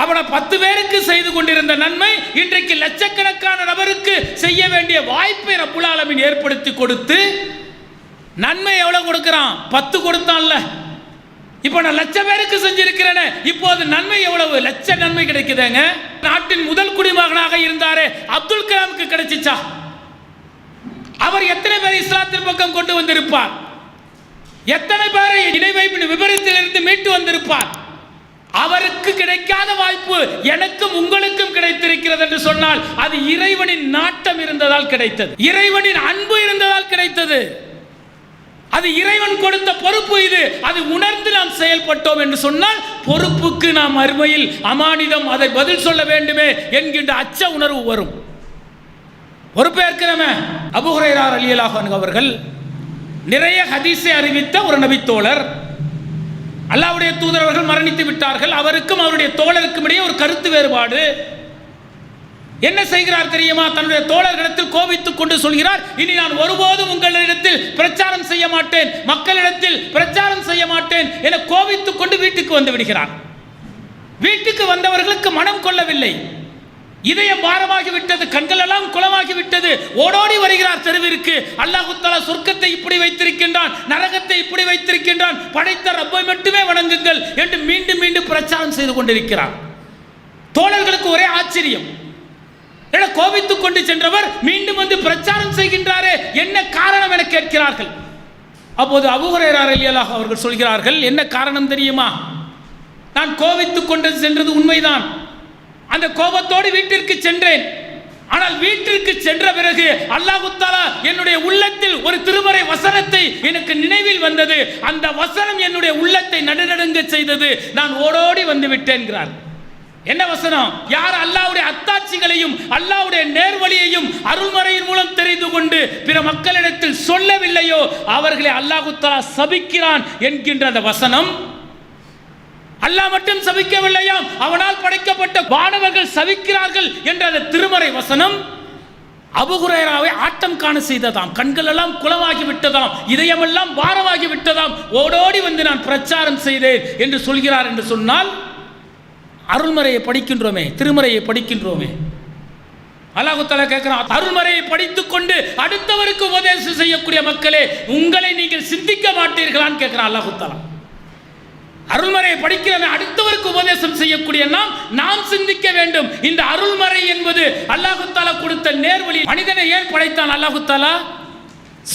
அவனை 10 பேருக்கு செய்து கொண்டிருந்த நன்மை இன்றைக்கு லட்சக்கணக்கான நபருக்கு செய்ய வேண்டிய வாய்ப்பை ரப்புல் ஆலமீன் ஏற்படுத்தி கொடுத்து, நன்மை எவ்வளவு கொடுக்கிறான்? 10 கொடுத்தான்ல. இப்போ நான் 1,00,000 பேருக்கு செஞ்சிருக்கிறேன், இப்போது நன்மை எவ்வளவு? லட்ச நன்மை கிடைக்குதுங்க. நாட்டின் முதல் குடிமகனாக இருந்தாரே அப்துல் கலாமுக்கு கிடைச்சிச்சா? அவர் எத்தனை பேரை இஸ்லாத்தின் பக்கம் கொண்டு வந்திருப்பார்? எத்தனை பேரை இணை வைப்பின் விபரீதத்திலிருந்து மீட்டு வந்திருப்பார்? அவருக்கு கிடைக்காத வாய்ப்பு எனக்கும் உங்களுக்கும் கிடைத்திருக்கிறது என்று சொன்னால் அது இறைவனின் நாட்டம் இருந்ததால் கிடைத்தது, இறைவனின் அன்பு இருந்ததால் கிடைத்தது. அது இறைவன் கொடுத்த பொறுப்பு. இது அதை உணர்ந்து நாம் செயல்பட்டோம் என்று சொன்னால் பொறுப்புக்கு நாம் மறுமையில் அமானிதம், அதை பதில் சொல்ல வேண்டுமே என்கின்ற அச்ச உணர்வு வரும். பொறுப்பேற்கிறமே. அபூ ஹுரைரா ரலியல்லாஹு அன்ஹு அவர்கள் நிறைய ஹதீஸை அறிவித்த ஒரு நபித்தோழர். அல்லாஹ்வுடைய தூதர் அவர்கள் மரணித்து விட்டார்கள். அவருக்கும் அவருடைய தோழருக்கும் இடையே ஒரு கருத்து வேறுபாடு. என்ன செய்கிறார் தெரியுமா? தன்னுடைய தோழர்களிடத்தில் கோபித்துக் கொண்டு சொல்கிறார், இனி நான் ஒருபோதும் உங்களிடத்தில் பிரச்சாரம் செய்ய மாட்டேன், மக்களிடத்தில் பிரச்சாரம் செய்ய மாட்டேன் என கோபித்துக் கொண்டு வீட்டுக்கு வந்து விடுகிறார். வீட்டுக்கு வந்தவர்களுக்கு மனம் கொள்ளவில்லை, இதயம் பாரமாகி விட்டது, கண்கள் எல்லாம் குளமாகி விட்டது. ஓடோடி வருகிறார் தெருவிற்கு. அல்லாஹ் தஆலா சொர்க்கத்தை இப்படி வைத்திருக்கின்றான், நரகத்தை இப்படி வைத்திருக்கின்றான், படைத்த ரப்பை மட்டுமே வணங்குங்கள் என்று மீண்டும் மீண்டும் பிரச்சாரம் செய்து கொண்டிருக்கிறார். தோழர்களுக்கு ஒரே ஆச்சரியம். கோபித்துக் கொண்டு சென்றவர் மீண்டும் வந்து பிரச்சாரம் செய்கின்றாரே, என்ன காரணம் என கேட்கிறார்கள். அப்போது அபூ ஹுரைரா ரலியல்லாஹு அவர்கள் சொல்கிறார்கள், என்ன காரணம் தெரியுமா? நான் கோபித்துக் கொண்டு சென்றது உண்மைதான், அந்த கோபத்தோடு வீட்டிற்கு சென்றேன். ஆனால் வீட்டிற்கு சென்ற பிறகு அல்லாஹ் தஆலா என்னுடைய உள்ளத்தில் ஒரு திருமறை வசனத்தை எனக்கு நினைவில் வந்தது. அந்த வசனம் என்னுடைய உள்ளத்தை நடுநடுங்க செய்தது. நான் ஓடோடி வந்து விட்டேன் என்கிறார். என்ன வசனம்? யார் அல்லாஹ்வுடைய அத்தாட்சிகளையும் அல்லாஹ்வுடைய நேர்வழியையும் அருள்மறையின் மூலம் தெரிந்து கொண்டு பிற மக்களிடத்தில் சொல்லவில்லையோ அவர்களை அல்லாஹ் தஆலா சபிக்கிறான் என்கின்ற அந்த வசனம். அல்லாஹ் மட்டும் சபிக்கவில்லையாம், அவனால் படைக்கப்பட்ட வானவர்கள் சபிக்கிறார்கள் என்ற அந்த திருமறை வசனம் அபூ ஹுரைராவை ஆட்டம் காண செய்ததாம். கண்கள் எல்லாம் குளமாகி விட்டதாம், இதயமெல்லாம் பாரமாகி விட்டதாம். ஓடோடி வந்து நான் பிரச்சாரம் செய்தேன் என்று சொல்கிறார். என்று சொன்னால் அருள்மறையை படிக்கின்றோமே, திருமறையை படிக்கின்றோமே, அல்லாஹ் தஆலா கேட்கிறான், அருள்மறையை படித்துக் கொண்டு அடுத்தவருக்கு உபதேசம் செய்யக்கூடிய மக்களே, உங்களை நீங்கள் சிந்திக்க மாட்டீர்களான்னு கேட்கிறான் அல்லாஹ் தஆலா. அருள்மறையை படிக்கிறவன் அடுத்தவருக்கு உபதேசம் செய்யக்கூடிய நாம் சிந்திக்க வேண்டும். இந்த அருள்மறை என்பது அல்லாஹ் தஆலா கொடுத்த நேர்வழி. மனிதனை ஏன் படைத்தான் அல்லாஹ் தஆலா?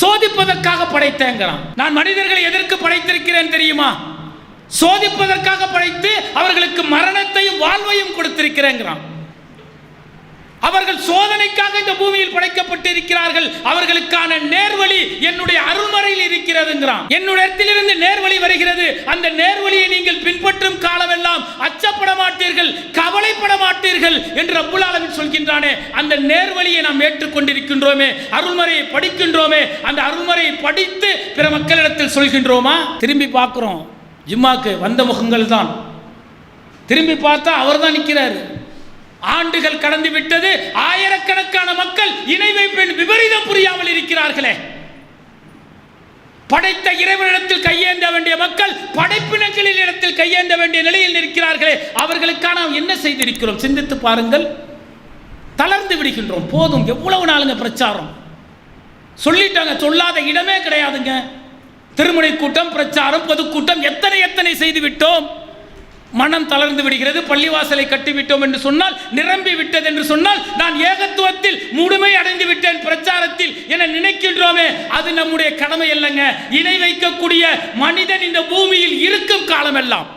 சோதிப்பதற்காக படைத்தேங்கிறான். நான் மனிதர்களை எதற்கு படைத்திருக்கிறேன் தெரியுமா? சோதிப்பதற்காக படைத்து அவர்களுக்கு மரணத்தையும் வாழ்வையும் கொடுத்திருக்கிறேங்கிறான். அவர்கள் சோதனைக்காக இந்த பூமியில் படைக்கப்பட்டிருக்கிறார்கள். அவர்களுக்கான நேர்வழி என்னுடைய அருள்மறையில் இருக்கிறதுங்கிறான். என்னுடைய இடத்திலிருந்து நேர்வழி வருகிறது. அந்த நேர்வழியை நீங்கள் பின்பற்றும் காலமெல்லாம் அச்சப்பட மாட்டீர்கள், கவலைப்பட மாட்டீர்கள் என்று ரப்புல் ஆலமீன் சொல்கின்றானே, அந்த நேர்வழியை நாம் ஏற்றுக்கொண்டிருக்கின்றோமே, அருள்மறையை படிக்கின்றோமே, அந்த அருள்மறையை படித்து பிற மக்களிடத்தில் சொல்கின்றோமா? திரும்பி பார்க்கிறோம், ஜும்மாக்கு வந்த முகங்கள் தான். திரும்பி பார்த்தா அவர் தான் நிற்கிறார். ஆண்டுகள் கடந்து விட்டது, ஆயிரக்கணக்கான மக்கள் இணை வைப்பின் விபரீதம் புரியாமல் இருக்கிறார்களே. படைத்த இறைவனிடத்தில் கையேந்த வேண்டிய மக்கள் படைப்பினங்களின் இடத்தில் கையேந்த வேண்டிய நிலையில் இருக்கிறார்களே, அவர்களுக்கான நாம் என்ன செய்திருக்கிறோம்? சிந்தித்து பாருங்கள். தளர்ந்து விடுகின்றோம். போதும், எவ்வளவு நாளுங்க பிரச்சாரம்? சொல்லிட்டாங்க, சொல்லாத இடமே கிடையாதுங்க. திருமணி கூட்டம், பிரச்சாரம், பொதுக்கூட்டம் எத்தனை செய்து விட்டோம். மனம் தளர்ந்து விடுகிறது. பள்ளிவாசலை கட்டிவிட்டோம் என்று சொன்னால், நிரம்பி விட்டது என்று சொன்னால், நான் ஏகத்துவத்தில் முழுமை அடைந்து விட்டேன் பிரச்சாரத்தில் என நினைக்கின்றோமே, அது நம்முடைய கடமை அல்லங்க. இணை வைக்கக்கூடிய மனிதன் இந்த பூமியில் இருக்கும் காலமெல்லாம்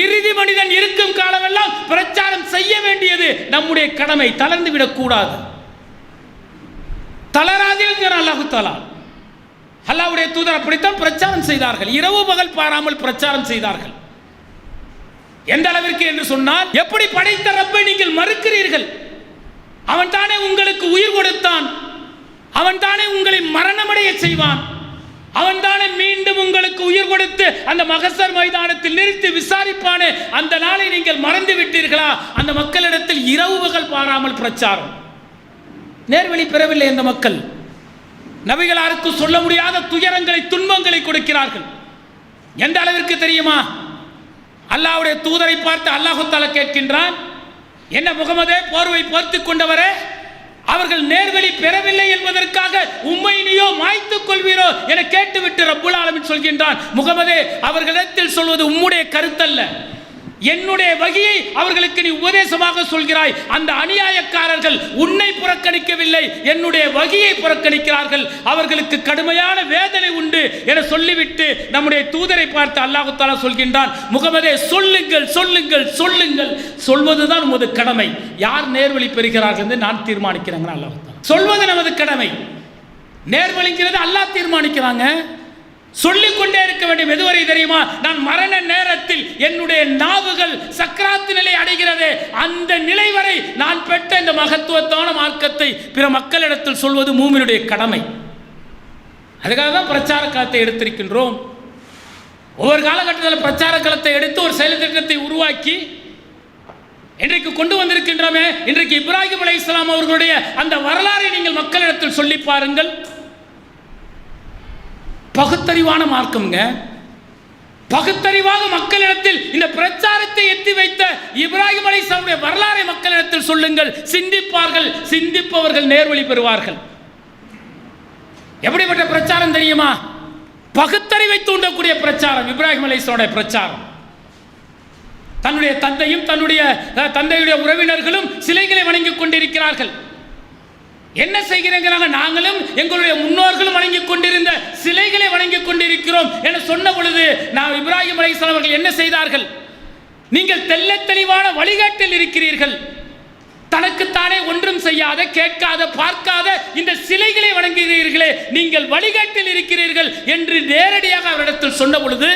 இறுதி மனிதன் இருக்கும் காலமெல்லாம் பிரச்சாரம் செய்ய வேண்டியது நம்முடைய கடமை. தளர்ந்து விடக்கூடாது. தளராதீர்கள் அல்லாஹ் தஆலா. அல்லாஹ்வுடைய தூதர் அப்படித்தான் பிரச்சாரம் செய்தார்கள். இரவு பகல் பாராமல் பிரச்சாரம் செய்தார்கள். எந்த அளவிற்கு என்று சொன்னால், எப்படி படைத்த ரப்பை நீங்கள் மறுக்கிறீர்கள்? அவன் தானே உங்களுக்கு உயிர் கொடுத்தான், அவன் தானே உங்களை மரணமடைய செய்வான், அவன் தானே மீண்டும் உங்களுக்கு உயிர் கொடுத்து அந்த மகசர் மைதானத்தில் நிறுத்தி விசாரிப்பானே, அந்த நாளை நீங்கள் மறந்து விட்டீர்களா? அந்த மக்களிடத்தில் இரவு பகல் பாராமல் பிரச்சாரம். நேர்வழி பெறவில்லை இந்த மக்கள். நபிகளாருக்கு சொல்ல முடியாத துயரங்களை, துன்பங்களை கொடுக்கிறார்கள். எந்த அளவிற்கு தெரியுமா? அல்லாஹ்வுடைய தூதரை பார்த்து அல்லாஹ் தஆலா கேட்கின்றான், என்ன முகமதே, போர்வை போர்த்துக் கொண்டவரே, அவர்கள் நேர்வழி பெறவில்லை என்பதற்காக உம்மையோ மாய்த்துக் கொள்வீரோ என கேட்டுவிட்டு ரப்புல் ஆலமீன் சொல்கின்றான், முகமதே, அவர்களிடத்தில் சொல்வது உம்முடைய கருத்தல்ல, என்னுடைய வகையை அவர்களுக்கு நீ உபதேசமாக சொல்கிறாய். அந்த அநியாயக்காரர்கள் உன்னை புறக்கணிக்கவில்லை, என்னுடைய வகையை புறக்கணிக்கிறார்கள், அவர்களுக்கு கடுமையான வேதனை உண்டு என சொல்லிவிட்டு நம்முடைய தூதரை பார்த்து அல்லாஹ் தஆலா சொல்கின்றான், முகமதே, சொல்லுங்கள் சொல்லுங்கள் சொல்லுங்கள், சொல்வதுதான் உமது கடமை. யார் நேர்வழி பெறுகிறார்கள் என்று நான் தீர்மானிக்கிறேன். அல்லாஹ் தஆலா சொல்வது நமது கடமை. நேர்வழிங்கிறது அல்லாஹ் தீர்மானிக்கிறாங்க. சொல்லிக்கொண்டே இருக்க வேண்டும். எதுவரை தெரியுமா? நான் மரண நேரத்தில் என்னுடைய நாவுகள் சக்கராத்து நிலை அடைகிறது, அந்த நிலை வரை நான் பெற்ற இந்த மகத்துவத்தான மார்க்கத்தை பிற மக்களிடத்தில் சொல்வது மூமினுடைய கடமை. அதுக்காக தான் பிரச்சார களத்தை எடுத்திருக்கின்றோம். ஒவ்வொரு காலகட்டத்தில் பிரச்சார களத்தை எடுத்து ஒரு செயல் திட்டத்தை உருவாக்கி இன்றைக்கு கொண்டு வந்திருக்கின்றோமே. இன்றைக்கு இப்ராஹிம் அலைஹிஸ்ஸலாம் அவர்களுடைய அந்த வரலாறை நீங்கள் மக்களிடத்தில் சொல்லி பாருங்கள். பகுத்தறிவான மார்க்கம்ங்க. பகுத்தறிவாக மக்களிடத்தில் இந்த பிரச்சாரத்தை எத்தி வைத்த இப்ராஹிம் அலைஹிஸ்ஸலாமுடைய வரலாறை மக்களிடத்தில் சொல்லுங்கள். சிந்திப்பார்கள், சிந்திப்பவர்கள் நேர்வழி பெறுவார்கள். எப்படிப்பட்ட பிரச்சாரம் தெரியுமா? பகுத்தறிவை தூண்டக்கூடிய பிரச்சாரம் இப்ராஹிம் அலைஹிஸ்ஸலாமுடைய பிரச்சாரம். தன்னுடைய தந்தையும் தன்னுடைய தந்தையுடைய உறவினர்களும் சிலைகளை வணங்கிக் கொண்டிருக்கிறார்கள். என்ன செய்கிறீங்க? நாங்களும் எங்களுடைய முன்னோர்களும் வணங்கிக் கொண்டிருந்த சிலைகளை வணங்கிக் கொண்டிருக்கிறோம் என சொன்ன பொழுது நாம் இப்ராஹிம் அலைஹிஸ்ஸலாம் அவர்கள் என்ன செய்தார்கள்? நீங்கள் தெள்ளத் தெளிவான வழிகாட்டில் இருக்கிறீர்கள், தனக்குத்தானே ஒன்றும் செய்யாத, கேட்காத, பார்க்காத இந்த சிலைகளை வணங்குகிறீர்களே, நீங்கள் வழிகாட்டில் இருக்கிறீர்கள் என்று நேரடியாக அவரிடத்தில் சொன்ன பொழுது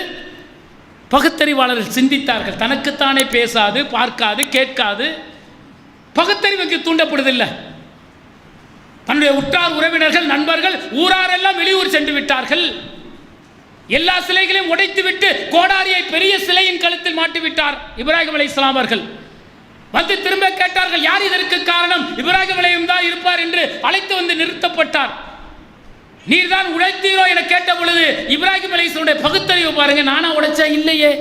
பகுத்தறிவாளர்கள் சிந்தித்தார்கள். தனக்குத்தானே பேசாது, பார்க்காது, கேட்காது, பகுத்தறிவுக்கு தூண்டப்படுதில்லை. தன்னுடைய உற்றார் உறவினர்கள், நண்பர்கள், ஊராரெல்லாம் வெளியூர் சென்று விட்டார்கள். எல்லா சிலைகளையும் உடைத்து விட்டு கோடாரியை பெரிய சிலையின் கழுத்தில் மாட்டிவிட்டார் இப்ராஹிம் அலைஹிஸ்ஸலாம் அவர்கள். வந்து திரும்ப கேட்டார்கள், யார் இதற்கு காரணம்? இப்ராஹிம் அலைஹிஸ்ஸலாம் தான் இருப்பார் என்று அழைத்து வந்து நிறுத்தப்பட்டார். நீர் தான் உடைத்தீரோ என கேட்ட பொழுது இப்ராஹிம் அலைஹிஸ்ஸலாமுடைய பகுத்தறிவு பாருங்க. நானா உடைச்சா? இல்லையே,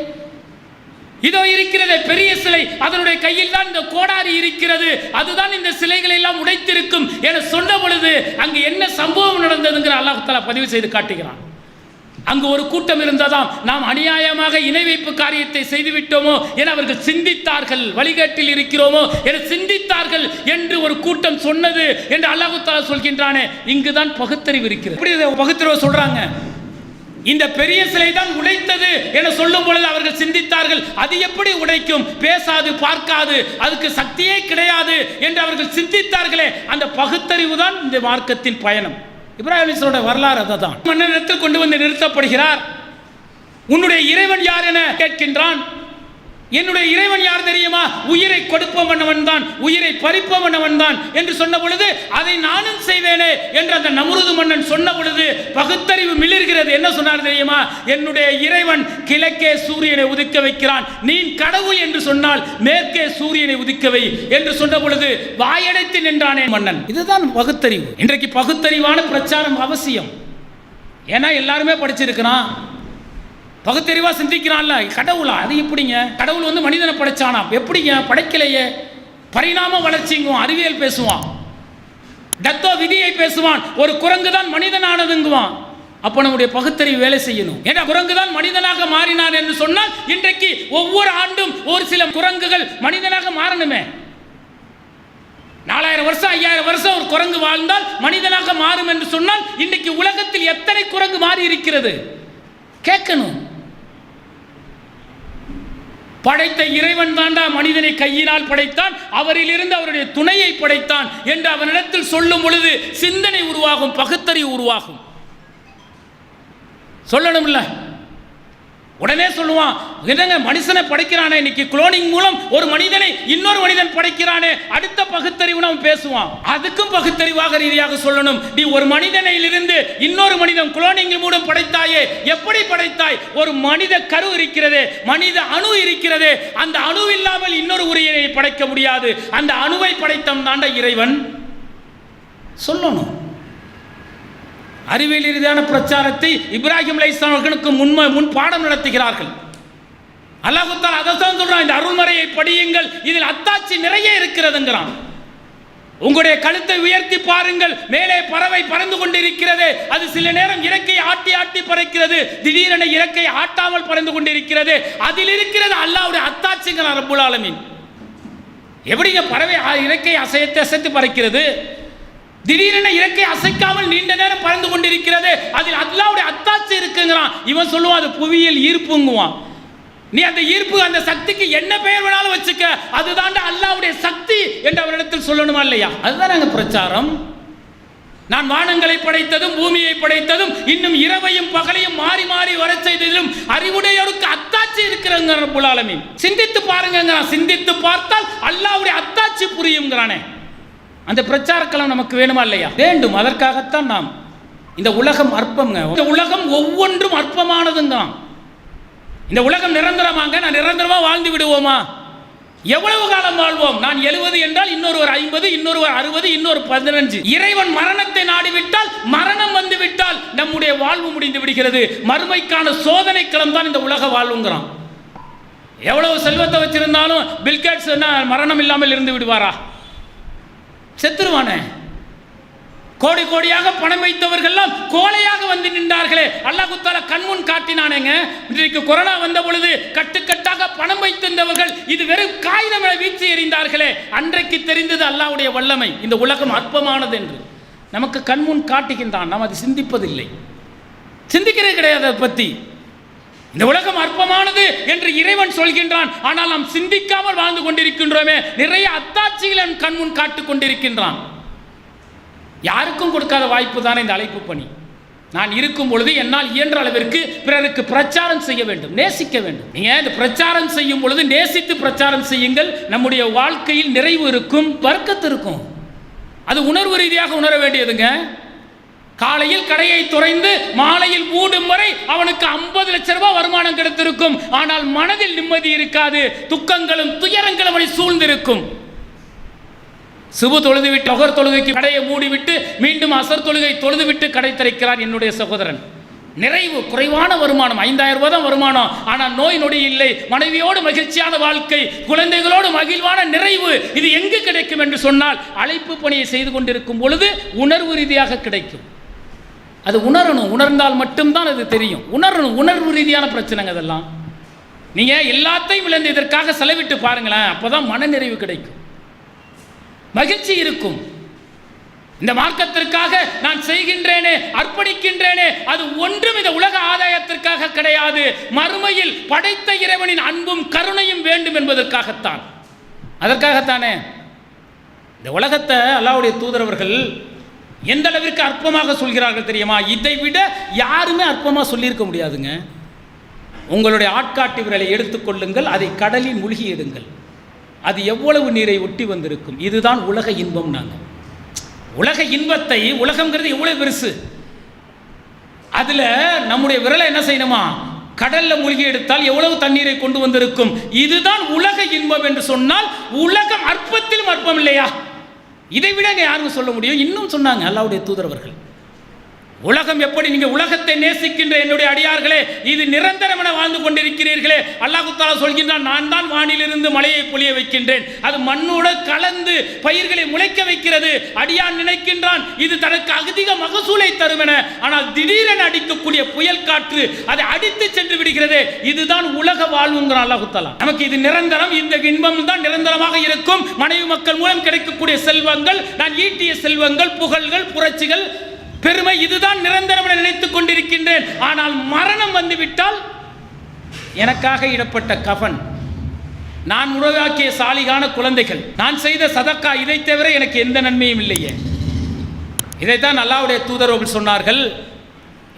இதோ இருக்கிறது பெரிய சிலை, அதனுடைய கையில் தான் இந்த கோடாரி இருக்கிறது, அதுதான் இந்த சிலைகளை எல்லாம் உடைத்திருக்கும் என சொன்ன பொழுது அங்கு என்ன சம்பவம் நடந்ததுங்கிற அல்லாஹ் தஆலா பதிவு செய்து காட்டுகிறான். அங்கு ஒரு கூட்டம் இருந்ததாம், நாம் அநியாயமாக இணை வைப்பு காரியத்தை செய்துவிட்டோமோ என அவர்கள் சிந்தித்தார்கள், வழிகாட்டில் இருக்கிறோமோ என சிந்தித்தார்கள் என்று ஒரு கூட்டம் சொன்னது என்று அல்லாஹ் தஆலா சொல்கின்றானே. இங்குதான் பகுத்தறிவு இருக்கிறது. எப்படி பகுத்தறிவு சொல்றாங்க? இந்த பெரிய சிலை தான் உடைத்தது என சொல்லும் பொழுது அவர்கள் சிந்தித்தார்கள், அது எப்படி உடைக்கும்? பேசாது, பார்க்காது, அதுக்கு சக்தியே கிடையாது என்று அவர்கள் சிந்தித்தார்களே. அந்த பகுத்தறிவு தான் இந்த மார்க்கத்தின் பயணம். இப்ராஹிம் அலைஹிஸ்ஸலாமுடைய வரலாறு அதுதான். மன்னனிடத்தில் கொண்டு வந்து நிறுத்தப்படுகிறார். உன்னுடைய இறைவன் யார் என கேட்கின்றான். என்னுடைய இறைவன் யார் தெரியுமா? உயிரை கொடுப்பவன் தான், உயிரை பறிப்பவன் தான் என்று சொன்ன பொழுது அதை நானும் செய்வேனே என்று அந்த நம்ரூது மன்னன் சொன்ன பொழுது பகுத்தறிவு மிளிர்கிறது. என்ன சொன்னார் தெரியுமா? என்னுடைய இறைவன் கிழக்கே சூரியனை உதிக்க வைக்கிறான், நீ கடவுள் என்று சொன்னால் மேற்கே சூரியனை உதிக்கவை என்று சொன்ன பொழுது வாயடைத்து நின்றானே மன்னன். இதுதான் பகுத்தறிவு. இன்றைக்கு பகுத்தறிவான பிரச்சாரம் அவசியம். ஏன்னா எல்லாருமே படிச்சிருக்கிறான், பகுத்தறிவா சிந்திக்கிறான்ல. கடவுளா? அது எப்படிங்க? கடவுள் வந்து மனிதனை படைச்சானா? எப்படிங்க? படைக்கலையே. பரிணாம வளர்ச்சிங்குவான், அறிவியல் பேசுவான், தத்துவ விதியை பேசுவான். ஒரு குரங்கு தான் மனிதனானதுங்குவான். அப்ப நம்முடைய பகுத்தறிவு வேலை செய்யணும். ஏன்னா குரங்கு தான் மனிதனாக மாறினார் என்று சொன்னால் இன்றைக்கு ஒவ்வொரு ஆண்டும் ஒரு சில குரங்குகள் மனிதனாக மாறணுமே. 4000 வருஷம் 5000 வருஷம் ஒரு குரங்கு வாழ்ந்தால் மனிதனாக மாறும் என்று சொன்னால் இன்றைக்கு உலகத்தில் எத்தனை குரங்கு மாறி இருக்கிறது கேட்கணும். படைத்த இறைவன் தாண்டா மனிதனை கையினால் படைத்தான், அவரிலிருந்து அவருடைய துணையை படைத்தான் என்று அவனிடத்தில் சொல்லும் பொழுது சிந்தனை உருவாகும், பகுத்தறிவு உருவாகும். சொல்லணும்ல, உடனே சொல்லுவான், என்னங்க மனுஷனை படைக்கிறானே, இன்னைக்கு குளோனிங் மூலம் ஒரு மனிதனை இன்னொரு மனிதன் படைக்கிறானே, அடுத்த பகுத்தறிவு அவன் பேசுவான். அதுக்கும் பகுத்தறிவாக ரீதியாக சொல்லணும். நீ ஒரு மனிதனிலிருந்து இன்னொரு மனிதன் குளோனிங் மூலம் படைத்தாயே, எப்படி படைத்தாய்? ஒரு மனித கரு இருக்கிறது, மனித அணு இருக்கிறது, அந்த அணு இல்லாமல் இன்னொரு உயிரை படைக்க முடியாது, அந்த அணுவை படைத்தவன் தாண்ட இறைவன் சொல்லணும். அறிவியல் ரீதியான பிரச்சாரத்தை இப்ராஹிம் அலைஹிஸ்ஸலாம் அவர்களுக்கு முன் பாடம் நடத்துகிறார்கள். அல்லாஹ் தஆலா அதைத்தான் சொல்றான், இந்த அருள்மறையை படியுங்கள், இதில் அத்தாட்சி நிறைய இருக்கிறதுங்கிறான். உங்களுடைய கழுத்தை உயர்த்தி பாருங்கள், மேலே பறவை பறந்து கொண்டிருக்கிறது, அது சில நேரம் இறக்கை ஆட்டி ஆட்டி பறக்கிறது, திடீரென இறக்கை ஆட்டாமல் பறந்து கொண்டிருக்கிறது, அதில் இருக்கிறது அல்லாஹ்வுடைய அத்தாட்சிங்கிறான் ரப்புல் ஆலமீன். எப்படிங்க பறவை இறக்கை அசைத்து பறக்கிறது, திடீரென இறக்கை அசைக்காமல் நீண்ட நேரம் பறந்து கொண்டிருக்கிறது, அதில் அல்லாஹ்வுடைய அத்தாட்சி இருக்குங்கிறான். இவன் சொல்லுவான் அது புவியியல் ஈர்ப்புங்குவான். நீ அந்த ஈர்ப்பு, அந்த சக்திக்கு என்ன பெயர் வேணாலும் வச்சுக்க, அதுதான்டா அல்லாஹ்வுடைய சக்தி என்று அவரிடத்தில் சொல்லணுமா இல்லையா? அதுதான் நாங்கள் பிரச்சாரம். நான் வானங்களை படைத்ததும் பூமியை படைத்ததும் இன்னும் இரவையும் பகலையும் மாறி மாறி வர செய்ததிலும் அறிவுடையோருக்கு அத்தாட்சி இருக்கிறங்க ரப்புல் ஆலமீன். சிந்தித்து பாருங்கிறான். சிந்தித்து பார்த்தால் அல்லாஹ்வுடைய அத்தாட்சி புரியுங்கிறானே. அந்த பிரச்சாரக்களம் நமக்கு வேணுமா இல்லையா? வேண்டும். அதற்காகத்தான் நாம் இந்த உலகம் அற்பம்ங்க. இந்த உலகம் ஒவ்வொன்றும் அற்பமானதுங்க. இந்த உலகம் நிரந்தரமாங்க. நான் நிரந்தரமா வாழ்ந்து விடுவோமா? எவ்வளவு காலம் வாழ்வோம்? நான் 70 என்றால் இன்னொருவர் 50, இன்னொருவர் 60, இன்னொரு 15. இறைவன் மரணத்தை நாடிவிட்டால், மரணம் வந்து விட்டால் நம்முடைய வாழ்வு முடிந்து விடுகிறது. மறுமைக்கான சோதனை களம் தான் இந்த உலக வாழ்வுங்கிறான். எவ்வளவு செல்வத்தை வச்சிருந்தாலும் பில்கேட்ஸ் மரணம் இல்லாமல் இருந்து விடுவாரா? செத்துருவானே. கோடி கோடியாக பணம் வைத்தவர்கள்லாம் கோலையாக வந்து நின்றார்களே, அல்லாஹ் தஆலா கண்முன் காட்டினானேங்க. இன்றைக்கு கொரோனா வந்த பொழுது கட்டுக்கட்டாக பணம் வைத்திருந்தவர்கள் இது வெறும் காகிதம் என வீசி எறிந்தார்களே, அன்றைக்கு தெரிந்தது அல்லாஹ்வுடைய வல்லமை, இந்த உலகம் அற்பமானது என்று நமக்கு கண்முன் காட்டுகின்றான். நாம் அதை சிந்திப்பதில்லை, சிந்திக்கிறதே கிடையாது. அதை பற்றி இந்த உலகம் அற்பமானது என்று இறைவன் சொல்கின்றான், ஆனால் நாம் சிந்திக்காமல் வாழ்ந்து கொண்டிருக்கின்றோமே. நிறைய அத்தாட்சிகளை கண்முன் காட்டு கொண்டிருக்கின்றான். யாருக்கும் கொடுக்காத வாய்ப்பு தானே இந்த அழைப்பு பணி. நான் இருக்கும் பொழுது என்னால் இயன்ற அளவிற்கு பிறருக்கு பிரச்சாரம் செய்ய வேண்டும், நேசிக்க வேண்டும். நீங்க இந்த பிரச்சாரம் செய்யும் பொழுது நேசித்து பிரச்சாரம் செய்யுங்கள். நம்முடைய வாழ்க்கையில் நிறைவு இருக்கும், வர்க்கத்து இருக்கும். அது உணர்வு ரீதியாக உணர வேண்டியதுங்க. காலையில் கடையை துறைந்து மாலையில் மூடும் வரை அவனுக்கு 50 லட்சம் ரூபாய் வருமானம் கிடைத்திருக்கும், ஆனால் மனதில் நிம்மதி இருக்காது, துக்கங்களும் துயரங்களும் அவனை சூழ்ந்திருக்கும். சுபு தொழுது விட்டு அகர் தொழுகைக்கு கடையை மூடிவிட்டு மீண்டும் அசர் தொழுகை தொழுது விட்டு கடை திறக்கிறான் என்னுடைய சகோதரன். நிறைவு, குறைவான வருமானம், 5000 ரூபாய் தான் வருமானம், ஆனால் நோய் நொடி இல்லை, மனைவியோடு மகிழ்ச்சியான வாழ்க்கை, குழந்தைகளோடு மகிழ்வான நிறைவு. இது எங்கு கிடைக்கும் என்று சொன்னால் அழைப்பு பணியை செய்து கொண்டிருக்கும் பொழுது உணர்வு ரீதியாக கிடைக்கும். அது உணரணும், உணர்ந்தால் மட்டும்தான் அது தெரியும். உணரணும், உணர்வு ரீதியான பிரச்சனைங்க அதெல்லாம். நீங்கள் எல்லாத்தையும் இழந்து இதற்காக செலவிட்டு பாருங்களேன், அப்போதான் மனநிறைவு கிடைக்கும், மகிழ்ச்சி இருக்கும். இந்த மார்க்கத்திற்காக நான் செய்கின்றேனே, அர்ப்பணிக்கின்றேனே, அது ஒன்றும் இந்த உலக ஆதாயத்திற்காக கிடையாது. மறுமையில் படைத்த இறைவனின் அன்பும் கருணையும் வேண்டும் என்பதற்காகத்தான். அதற்காகத்தானே இந்த உலகத்தை அல்லாஹ்வுடைய தூதரவர்கள் எந்த அளவிற்கு அற்பமாக சொல்கிறார்கள் தெரியுமா? இதை விட யாருமே அற்பமாக சொல்லியிருக்க முடியாதுங்க. உங்களுடைய ஆட்காட்டி விரலை எடுத்துக்கொள்ளுங்கள், அதை கடலில் மூழ்கி எடுங்கள், அது எவ்வளவு நீரை ஒட்டி வந்திருக்கும். இதுதான் உலக இன்பம். நாங்கள் உலக இன்பத்தை, உலகங்கிறது எவ்வளவு பெருசு, அதில் நம்முடைய விரலை என்ன செய்யணுமா? கடல்ல மூழ்கி எடுத்தால் எவ்வளவு தண்ணீரை கொண்டு வந்திருக்கும். இதுதான் உலக இன்பம் என்று சொன்னால் உலகம் அற்பத்திலும் அற்பம் இல்லையா? இதை விட யாரும் சொல்ல முடியும்? இன்னும் சொன்னாங்க அல்லாஹ்வுடைய தூதரவர்கள், உலகம் எப்படி, நீங்க உலகத்தை நேசிக்கின்ற என்னுடைய அடியார்களே, இது நிரந்தரம் என வாழ்ந்து கொண்டிருக்கிறீர்களே. அல்லாஹ் தஆலா சொல்கின்றான், நான் தான் வானிலிருந்து மழையை பொழிய வைக்கின்றேன், அது மண்ணோடு கலந்து பயிர்களை முளைக்க வைக்கிறது. அடியான் நினைக்கின்றான் இது தனக்கு அதிக மகசூலை தரும் என, ஆனால் திடீரென அடிக்கக்கூடிய புயல் காற்று அதை அடித்து சென்று விடுகிறது. இதுதான் உலக வாழ்வுங்கிறான் அல்லாஹ் தஆலா. நமக்கு இது நிரந்தரம், இந்த இன்பம் தான் நிரந்தரமாக இருக்கும். மனைவி மக்கள் மூலம் கிடைக்கக்கூடிய செல்வங்கள், நான் ஈட்டிய செல்வங்கள், புகழ்கள், புரட்சிகள், பெருமை, இதுதான் நிரந்தரம் என நினைத்துக் கொண்டிருக்கின்றேன். ஆனால் மரணம் வந்துவிட்டால் எனக்காக இடப்பட்ட கஃன், நான் உருவாக்கிய சாலிகான குழந்தைகள், நான் செய்த சதக்கா, இதை தவிர எனக்கு எந்த நன்மையும் இல்லையே. இதைத்தான் அல்லாஹ்வுடைய தூதர்கள் சொன்னார்கள்.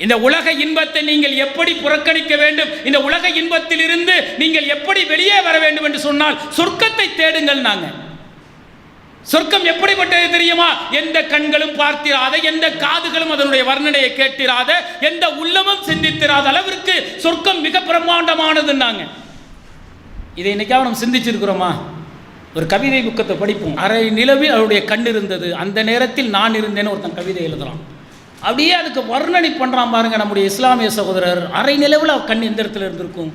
இந்த உலக இன்பத்தை நீங்கள் எப்படி புறக்கணிக்க வேண்டும், இந்த உலக இன்பத்தில் இருந்து நீங்கள் எப்படி வெளியே வர வேண்டும் என்று சொன்னால் சொர்க்கத்தை தேடுங்கள். நாங்கள் சொர்க்கம் எப்படிப்பட்டது தெரியுமா? எந்த கண்களும் பார்த்திராத, எந்த காதுகளும் அதனுடைய வர்ணனையை கேட்டிராத, எந்த உள்ளமும் சிந்தித்திராத அளவிற்கு சொர்க்கம் மிக பிரம்மாண்டமானதுன்னாங்க. இதை இன்னைக்காக நம்ம சிந்திச்சிருக்கிறோமா? ஒரு கவிதை புக்கத்தை படிப்போம். அரை நிலவில் அவருடைய கண் இருந்தது, அந்த நேரத்தில் நான் இருந்தேன்னு ஒருத்தன் கவிதை எழுதலாம். அப்படியே அதுக்கு வர்ணனை பண்ணுறான் பாருங்க நம்முடைய இஸ்லாமிய சகோதரர். அரை நிலவில் அவள் கண் எந்த இடத்துல இருந்திருக்கும்,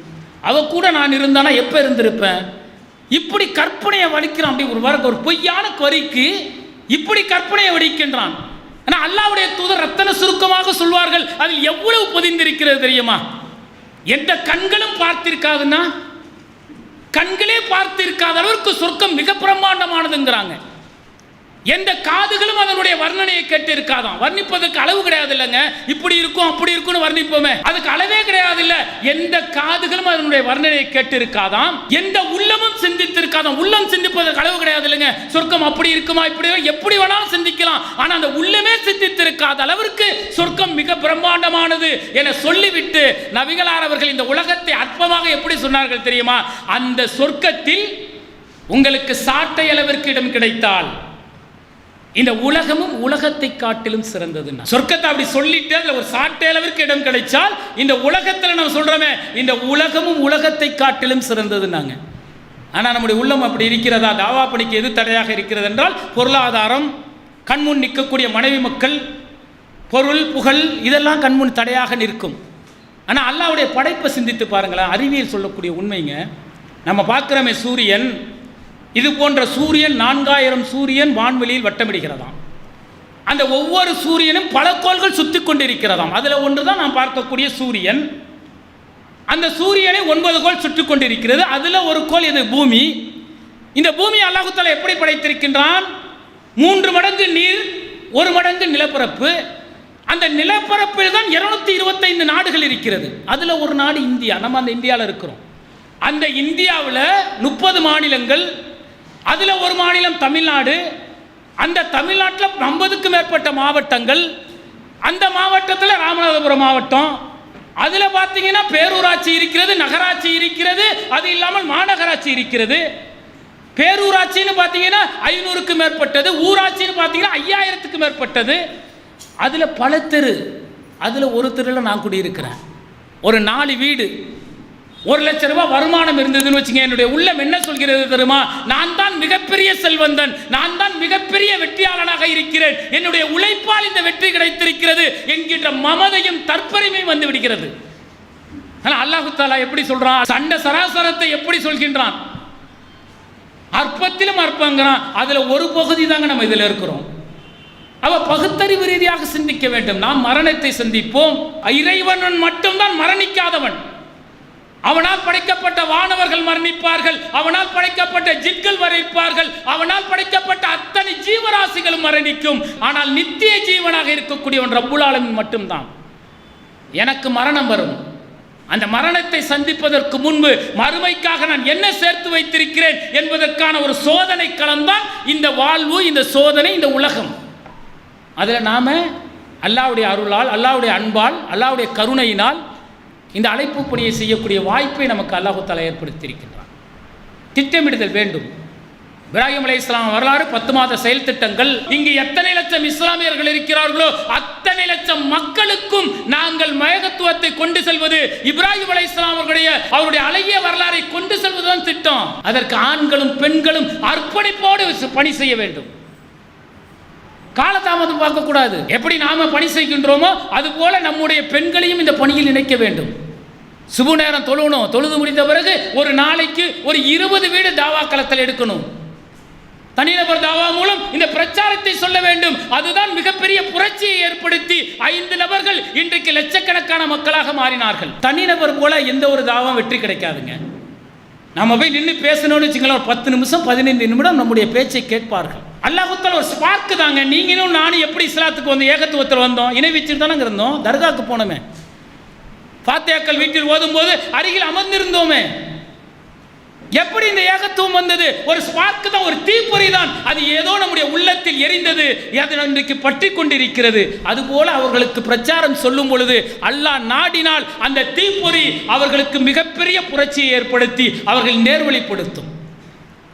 அவ கூட நான் இருந்தானா எப்போ இருந்திருப்பேன், இப்படி கற்பனையை வடிக்கிறான். அப்படி ஒரு பொய்யான வரிக்கு இப்படி கற்பனையை வடிக்கின்றான். ஆனால் அல்லாஹ்வுடைய தூதர் ரத்தன சுருக்கமாக சொல்வார்கள், அதில் எவ்வளவு பொதிந்திருக்கிறது தெரியுமா? எந்த கண்களும் பார்த்திருக்காதுன்னா, கண்களே பார்த்திருக்காத அளவிற்கு சொர்க்கம் மிக பிரம்மாண்டமானதுங்கிறாங்க. எந்த காதுகளும் அதனுடைய வர்ணனையை கேட்டு இருக்காதான். வர்ணிப்பதற்கு அளவு கிடையாது இல்லைங்க. இப்படி இருக்கும் அப்படி இருக்கும்னு வர்ணிப்போமே, அதுக்கு அளவே கிடையாது இல்ல. எந்த காதுகளும் அதனுடைய வர்ணனையை கேட்டு இருக்காதாம், எந்த உள்ளமும் சிந்தித்திருக்காதாம். உள்ளம் சிந்திப்பதற்கு அளவு கிடையாது இல்லைங்க. சொர்க்கம் அப்படி இருக்குமா இப்படி எப்படி வேணாலும் சிந்திக்கலாம், ஆனா அந்த உள்ளமே சிந்தித்திருக்காத அளவிற்கு சொர்க்கம் மிக பிரம்மாண்டமானது என சொல்லிவிட்டு நபிகளார் அவர்கள் இந்த உலகத்தை அற்பமாக எப்படி சொன்னார்கள் தெரியுமா? அந்த சொர்க்கத்தில் உங்களுக்கு சாட்டை அளவிற்கு இடம் கிடைத்தால் இந்த உலகமும் உலகத்தை காட்டிலும் சிறந்தது. சொர்க்கத்தை அப்படி சொல்லிட்டு அதுல ஒரு சாட்டை அளவிற்கு இடம் கிடைச்சால் இந்த உலகத்தில் நம்ம சொல்றோமே, இந்த உலகமும் உலகத்தை காட்டிலும் சிறந்ததுன்னாங்க. ஆனால் நம்முடைய உள்ளம் அப்படி இருக்கிறதா? தாவா பணிக்கு எது தடையாக இருக்கிறது என்றால் பொருளாதாரம், கண்முன் நிற்கக்கூடிய மனைவி மக்கள், பொருள் புகழ், இதெல்லாம் கண்முன் தடையாக நிற்கும். ஆனால் அல்லாஹ்வுடைய படைப்பை சிந்தித்து பாருங்களேன். அறிவியல் சொல்லக்கூடிய உண்மைங்க. நம்ம பார்க்குறோமே சூரியன், இது போன்ற சூரியன் 4000 சூரியன் வான்வெளியில் வட்டமிடுகிறதாம். அந்த ஒவ்வொரு சூரியனும் பல கோள்கள் சுற்றி கொண்டிருக்கிறதாம். அதில் ஒன்று தான் நாம் பார்க்கக்கூடிய சூரியன். அந்த சூரியனை 9 கோள் சுற்றி கொண்டிருக்கிறது. அதில் ஒரு கோள் இது பூமி. இந்த பூமி அல்லாஹ் தஆலா எப்படி படைத்திருக்கின்றான்? 3 மடங்கு நீர், 1 மடங்கு நிலப்பரப்பு. அந்த நிலப்பரப்பில் தான் 225 நாடுகள் இருக்கிறது. அதில் ஒரு நாடு இந்தியா. நம்ம அந்த இந்தியாவில் இருக்கிறோம். அந்த இந்தியாவில் 30 மாநிலங்கள், அதில் ஒரு மாநிலம் தமிழ்நாடு. அந்த தமிழ்நாட்டில் 50க்கும் மேற்பட்ட மாவட்டங்கள். அந்த மாவட்டத்தில் ராமநாதபுரம் மாவட்டம். அதில் பார்த்தீங்கன்னா பேரூராட்சி இருக்கிறது, நகராட்சி இருக்கிறது, அது இல்லாமல் மாநகராட்சி இருக்கிறது. பேரூராட்சின்னு பார்த்தீங்கன்னா 500க்கும் மேற்பட்டது, ஊராட்சின்னு பார்த்தீங்கன்னா 5000த்துக்கும் மேற்பட்டது. அதில் பல தெரு. அதில் ஒரு தெருவில் நான் குடியிருக்கிறேன். ஒரு 4 வீடு, 1 லட்சம் ரூபாய் வருமானம் இருந்ததுன்னு வச்சுங்க, என்னுடைய உள்ளம் என்ன சொல்கிறது தெரியுமா? நான் தான் மிகப்பெரிய செல்வந்தன், நான் தான் மிகப்பெரிய வெற்றியாளனாக இருக்கிறேன், என்னுடைய உழைப்பால் இந்த வெற்றி கிடைத்திருக்கிறது என்கின்ற மமதையும் தற்பெருமையும் வந்து விடுகிறது. ஆனால் அல்லாஹ் தஆலா எப்படி சொல்றான்? சண்ட சராசரத்தை எப்படி சொல்கின்றான்? அற்பத்திலும் அற்பங்கிறான். அதுல ஒரு பகுதி தாங்க நம்ம இதில் இருக்கிறோம். அவ பகுத்தறிவு ரீதியாக சிந்திக்க வேண்டும். நாம் மரணத்தை சந்திப்போம். இறைவன் மட்டும்தான் மரணிக்காதவன். அவனால் படைக்கப்பட்ட வானவர்கள் மரணிப்பார்கள், அவனால் படைக்கப்பட்ட ஜின்கள் மரணிப்பார்கள், அவனால் படைக்கப்பட்ட அத்தனை ஜீவராசிகளும் மரணிக்கும். ஆனால் நித்திய ஜீவனாக இருக்கக்கூடியவன் ரப்புல் ஆலமீன் மட்டும்தான். எனக்கு மரணம் வரும். அந்த மரணத்தை சந்திப்பதற்கு முன்பு மறுமைக்காக நான் என்ன சேர்த்து வைத்திருக்கிறேன் என்பதற்கான ஒரு சோதனை களம்தான் இந்த வாழ்வு, இந்த சோதனை, இந்த உலகம். அதில் நாம அல்லாஹ்வுடைய அருளால், அல்லாஹ்வுடைய அன்பால், அல்லாஹ்வுடைய கருணையினால் இந்த அழைப்பு பணியை செய்யக்கூடிய வாய்ப்பை நமக்கு அல்லாஹ் தஆலா ஏற்படுத்தியிருக்கின்றான். திட்டமிடுதல் வேண்டும். இப்ராஹிம் அலைஹிஸ்ஸலாம் வரலாறு, 10 மாத செயல் திட்டங்கள். இங்கு எத்தனை லட்சம் இஸ்லாமியர்கள் இருக்கிறார்களோ அத்தனை லட்சம் மக்களுக்கும் நாங்கள் மயகத்துவத்தை கொண்டு செல்வது, இப்ராஹிம் அலைஹிஸ்ஸலாம் அவருடைய அழகிய வரலாறை கொண்டு செல்வதுதான் திட்டம். அதற்கு ஆண்களும் பெண்களும் அர்ப்பணிப்போடு பணி செய்ய வேண்டும். காலதாமதம் பார்க்கக்கூடாது. எப்படி நாம பணி செய்கின்றோமோ அதுபோல நம்முடைய பெண்களையும் இந்த பணியில் இணைக்க வேண்டும். சுபு நேரம் தொழுகணும். தொழுது முடிந்த பிறகு ஒரு நாளைக்கு ஒரு 20 வீடு தாவா களத்தில் எடுக்கணும். தனிநபர் தாவா மூலம் இந்த பிரச்சாரத்தை சொல்ல வேண்டும். அதுதான் மிகப்பெரிய புரட்சியை ஏற்படுத்தி 5 நபர்கள் இன்றைக்கு லட்சக்கணக்கான மக்களாக மாறினார்கள். தனிநபர் போல எந்த ஒரு தாவா வெற்றி கிடைக்காதுங்க. நம்ம போய் நின்று பேசணும்னு வச்சுங்களேன், ஒரு 10 நிமிஷம் 15 நிமிடம் நம்முடைய பேச்சை கேட்பார்கள். அல்லாஹ் தஆலா ஒரு ஸ்பார்க்கு தாங்க. நீங்களும் நானும் எப்படி இஸ்லாத்துக்கு வந்து ஏகத்துவத்தில் வந்தோம்? இணை வச்சுட்டு தானே இருந்தோம். தர்காவுக்கு போனோமே, ஃபாத்தியாக்கள் வீட்டில் ஓதும் போது அருகில் அமர்ந்திருந்தோமே. எப்படி இந்த ஏகத்துவம் வந்தது? ஒரு ஸ்பார்க் தான், ஒரு தீப்பொறி தான். அது ஏதோ நம்முடைய உள்ளத்தில் எரிந்தது, அது இன்றைக்கு பற்றி கொண்டிருக்கிறது. அதுபோல அவர்களுக்கு பிரச்சாரம் சொல்லும் பொழுது அல்லாஹ் நாடினால் அந்த தீப்பொறி அவர்களுக்கு மிகப்பெரிய புரட்சியை ஏற்படுத்தி அவர்கள் நேர்வழிப்படுத்தும்.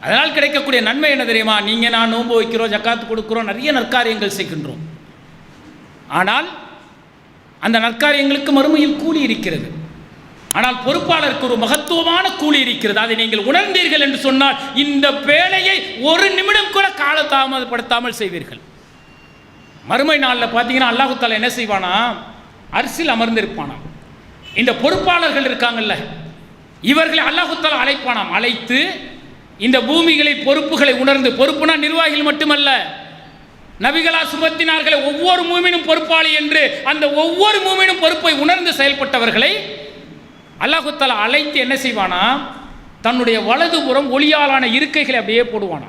அதனால் கிடைக்கக்கூடிய நன்மை என்ன தெரியுமா? நீங்க நான் நோன்பு வைக்கிறோம், ஜக்காத்து கொடுக்கிறோம், நிறைய நற்காரியங்கள் செய்கின்றோம். ஆனால் அந்த நற்காரியங்களுக்கு மறுமையில் கூலி இருக்கிறது. ஆனால் பொறுப்பாளருக்கு ஒரு மகத்துவமான கூலி இருக்கிறது. அதை நீங்கள் உணர்ந்தீர்கள் என்று சொன்னால் இந்த வேலையை ஒரு நிமிடம் கூட காலதாமதப்படுத்தாமல் செய்வீர்கள். மறுமை நாளில் பார்த்தீங்கன்னா அல்லாஹ் தஆலா என்ன செய்வானா, அர்சில் அமர்ந்திருப்பானாம். இந்த பொறுப்பாளர்கள் இருக்காங்கல்ல, இவர்களை அல்லாஹ் தஆலா அழைப்பானாம். அழைத்து இந்த பூமிகளை பொறுப்புகளை உணர்ந்து, பொறுப்புனா நிர்வாகிகள் மட்டுமல்ல, நபிகளா சுமத்தினார்களே ஒவ்வொரு மூமினும் பொறுப்பாளி என்று, அந்த ஒவ்வொரு மூமினும் பொறுப்பை உணர்ந்து செயல்பட்டவர்களை அல்லாஹ் தஆலா அழைத்து என்ன செய்வானா, தன்னுடைய வலதுபுறம் ஒளியாலான இருக்கைகளை அப்படியே போடுவானா.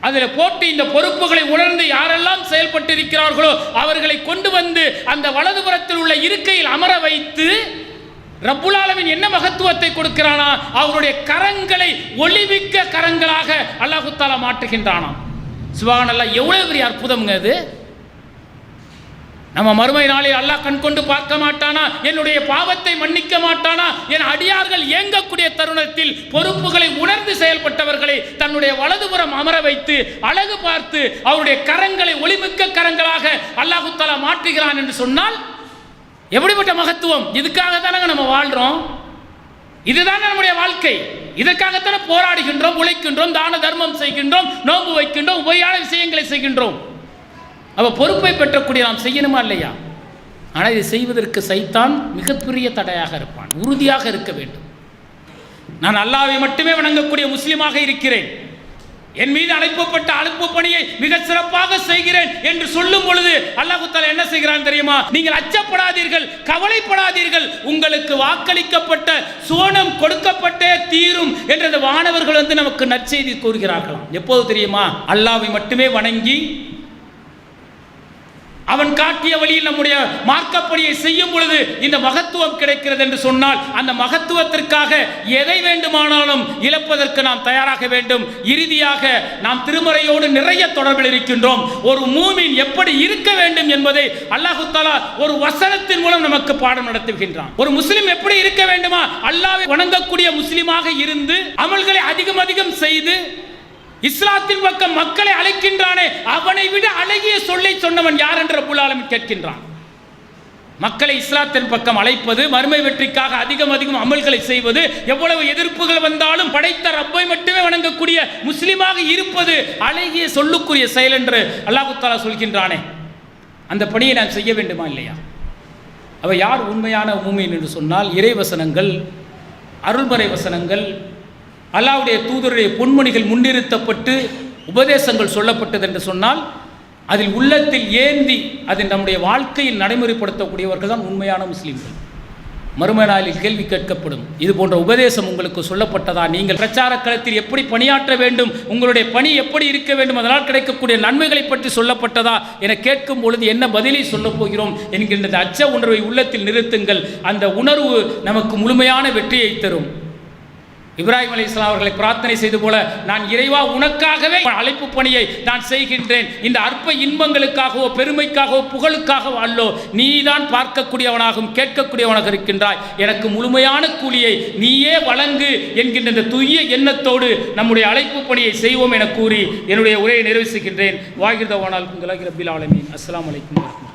அதில் போட்டு இந்த பொறுப்புகளை உணர்ந்து யாரெல்லாம் செயல்பட்டிருக்கிறார்களோ அவர்களை கொண்டு வந்து அந்த வலதுபுறத்தில் உள்ள இருக்கையில் அமர வைத்து ரப்புல் ஆலமீன் என்ன மகத்துவத்தை கொடுக்கிறானா, அவருடைய கரங்களை ஒளிமிக்க கரங்களாக அல்லாஹ் தஆலா மாற்றுகின்றானாம். சுப்ஹானல்லாஹ், எவ்வளவு பெரிய அற்புதம்ங்க அது. நம்ம மறுமை நாளில் அல்லாஹ் கண் கொண்டு பார்க்க மாட்டானா? என்னுடைய பாவத்தை மன்னிக்க மாட்டானா? என் அடியார்கள் இயங்கக்கூடிய தருணத்தில் பொறுப்புகளை உணர்ந்து செயல்பட்டவர்களை தன்னுடைய வலதுபுறம் அமர வைத்து அழகு பார்த்து அவருடைய கரங்களை ஒளிமிக்க கரங்களாக அல்லாஹ் தஆலா மாற்றுகிறான் என்று சொன்னால் எப்படிப்பட்ட மகத்துவம்! இதுக்காக தானே நம்ம வாழ்றோம், இதுதான் நம்முடைய வாழ்க்கை. இதற்காகத்தானே போராடுகின்றோம், உழைக்கின்றோம், தான தர்மம் செய்கின்றோம், நோன்பு வைக்கின்றோம், உபரியான விஷயங்களை செய்கின்றோம். அப்போ பொறுப்பை பெற்றக்கூடிய நாம் செய்யணுமா இல்லையா? ஆனால் இதை செய்வதற்கு சைத்தான் மிகப்பெரிய தடையாக இருப்பான். உறுதியாக இருக்க வேண்டும். நான் அல்லாஹ்வை மட்டுமே வணங்கக்கூடிய முஸ்லீமாக இருக்கிறேன், என் மீது அழைக்கப்பட்ட அழைப்பு பணியை மிக சிறப்பாக செய்கிறேன் என்று சொல்லும் பொழுது அல்லாஹ் தஆலா என்ன செய்கிறான் தெரியுமா? நீங்கள் அச்சப்படாதீர்கள், கவலைப்படாதீர்கள், உங்களுக்கு வாக்களிக்கப்பட்ட சுவனம் கொடுக்கப்பட்டே தீரும் என்று அந்த வானவர்கள் வந்து நமக்கு நற்செய்தி கூறுகிறார்களாம். எப்போது தெரியுமா? அல்லாஹ்வை மட்டுமே வணங்கி அவன் காட்டிய வழியில் நம்முடைய மார்க்கப்படியை செய்யும் பொழுது இந்த மகத்துவம் கிடைக்கிறது என்று சொன்னால் அந்த மகத்துவத்திற்காக எதை வேண்டுமானாலும் இழப்பதற்கு நாம் தயாராக வேண்டும். இறுதியாக நாம் திருமறையோடு நிறைய தொடர்பில் இருக்கின்றோம். ஒரு மூமின் எப்படி இருக்க வேண்டும் என்பதை அல்லாஹ் தஆலா ஒரு வசனத்தின் மூலம் நமக்கு பாடம் நடத்துகின்றான். ஒரு முஸ்லிம் எப்படி இருக்க வேண்டுமா? அல்லாஹ்வை வணங்கக்கூடிய முஸ்லிமாக இருந்து அமல்களை அதிகம் செய்து இஸ்லாத்தின் பக்கம் மக்களை அழைக்கின்றானே, அவனை விட அழகிய சொல்லை சொன்னவன் யார் என்று ரப்புல் ஆலமீன் கேட்கின்றான். மக்களை இஸ்லாத்தின் பக்கம் அழைப்பது, மறுமை வெற்றிக்காக அதிகம் அமல்களை செய்வது, எவ்வளவு எதிர்ப்புகள் வந்தாலும் படைத்த ரப்பை மட்டுமே வணங்கக்கூடிய முஸ்லிமாக இருப்பது அழகிய சொல்லுக்குரிய செயல் என்று அல்லாஹ் தஆலா சொல்கின்றானே, அந்த பணியை நாம் செய்ய வேண்டுமா இல்லையா? அவ யார் உண்மையான மூமின் என்று சொன்னால், இறைவசனங்கள், அருள்மறை வசனங்கள், அல்லாஹ்வுடைய தூதருடைய பொன்மொழிகள் முன்னிறுத்தப்பட்டு உபதேசங்கள் சொல்லப்பட்டது என்று சொன்னால் அதில் உள்ளத்தில் ஏந்தி அதை நம்முடைய வாழ்க்கையில் நடைமுறைப்படுத்தக்கூடியவர்கள் தான் உண்மையான முஸ்லீம்கள். மறுமை நாளில் கேள்வி கேட்கப்படும், இது போன்ற உபதேசம் உங்களுக்கு சொல்லப்பட்டதா? நீங்கள் பிரச்சார களத்தில் எப்படி பணியாற்ற வேண்டும், உங்களுடைய பணி எப்படி இருக்க வேண்டும், அதனால் கிடைக்கக்கூடிய நன்மைகளை பற்றி சொல்லப்பட்டதா என கேட்கும் பொழுது என்ன பதிலை சொல்லப் போகிறோம் என்கின்ற அச்ச உணர்வை உள்ளத்தில் நிறுத்துங்கள். அந்த உணர்வு நமக்கு முழுமையான வெற்றியை தரும். இப்ராஹிம் அலைஹிஸ்ஸலாம் அவர்களை பிரார்த்தனை செய்து போல, நான் இறைவா உனக்காகவே அழைப்பு பணியை நான் செய்கின்றேன், இந்த அற்ப இன்பங்களுக்காகவோ பெருமைக்காகவோ புகழுக்காகவோ அல்லோ, நீதான் பார்க்கக்கூடியவனாகவும் கேட்கக்கூடியவனாக இருக்கின்றாய், எனக்கு முழுமையான கூலியை நீயே வழங்கு என்கின்ற இந்த தூய எண்ணத்தோடு நம்முடைய அழைப்பு பணியை செய்வோம் என கூறி என்னுடைய உரையை நிறைவு செய்கின்றேன். வாகிர்தவானால் அல்ஹம்துலில்லாஹி ரப்பில் ஆலமீன். அஸ்ஸலாமு அலைக்கும் வரஹ்மத்துல்லாஹி.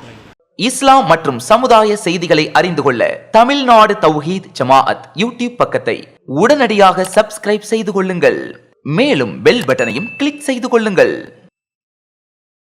இஸ்லாம் மற்றும் சமுதாய செய்திகளை அறிந்து கொள்ள தமிழ்நாடு தௌஹீத் ஜமாஅத் யூடியூப் பக்கத்தை உடனடியாக சப்ஸ்கிரைப் செய்து கொள்ளுங்கள். மேலும் பெல் பட்டனையும் கிளிக் செய்து கொள்ளுங்கள்.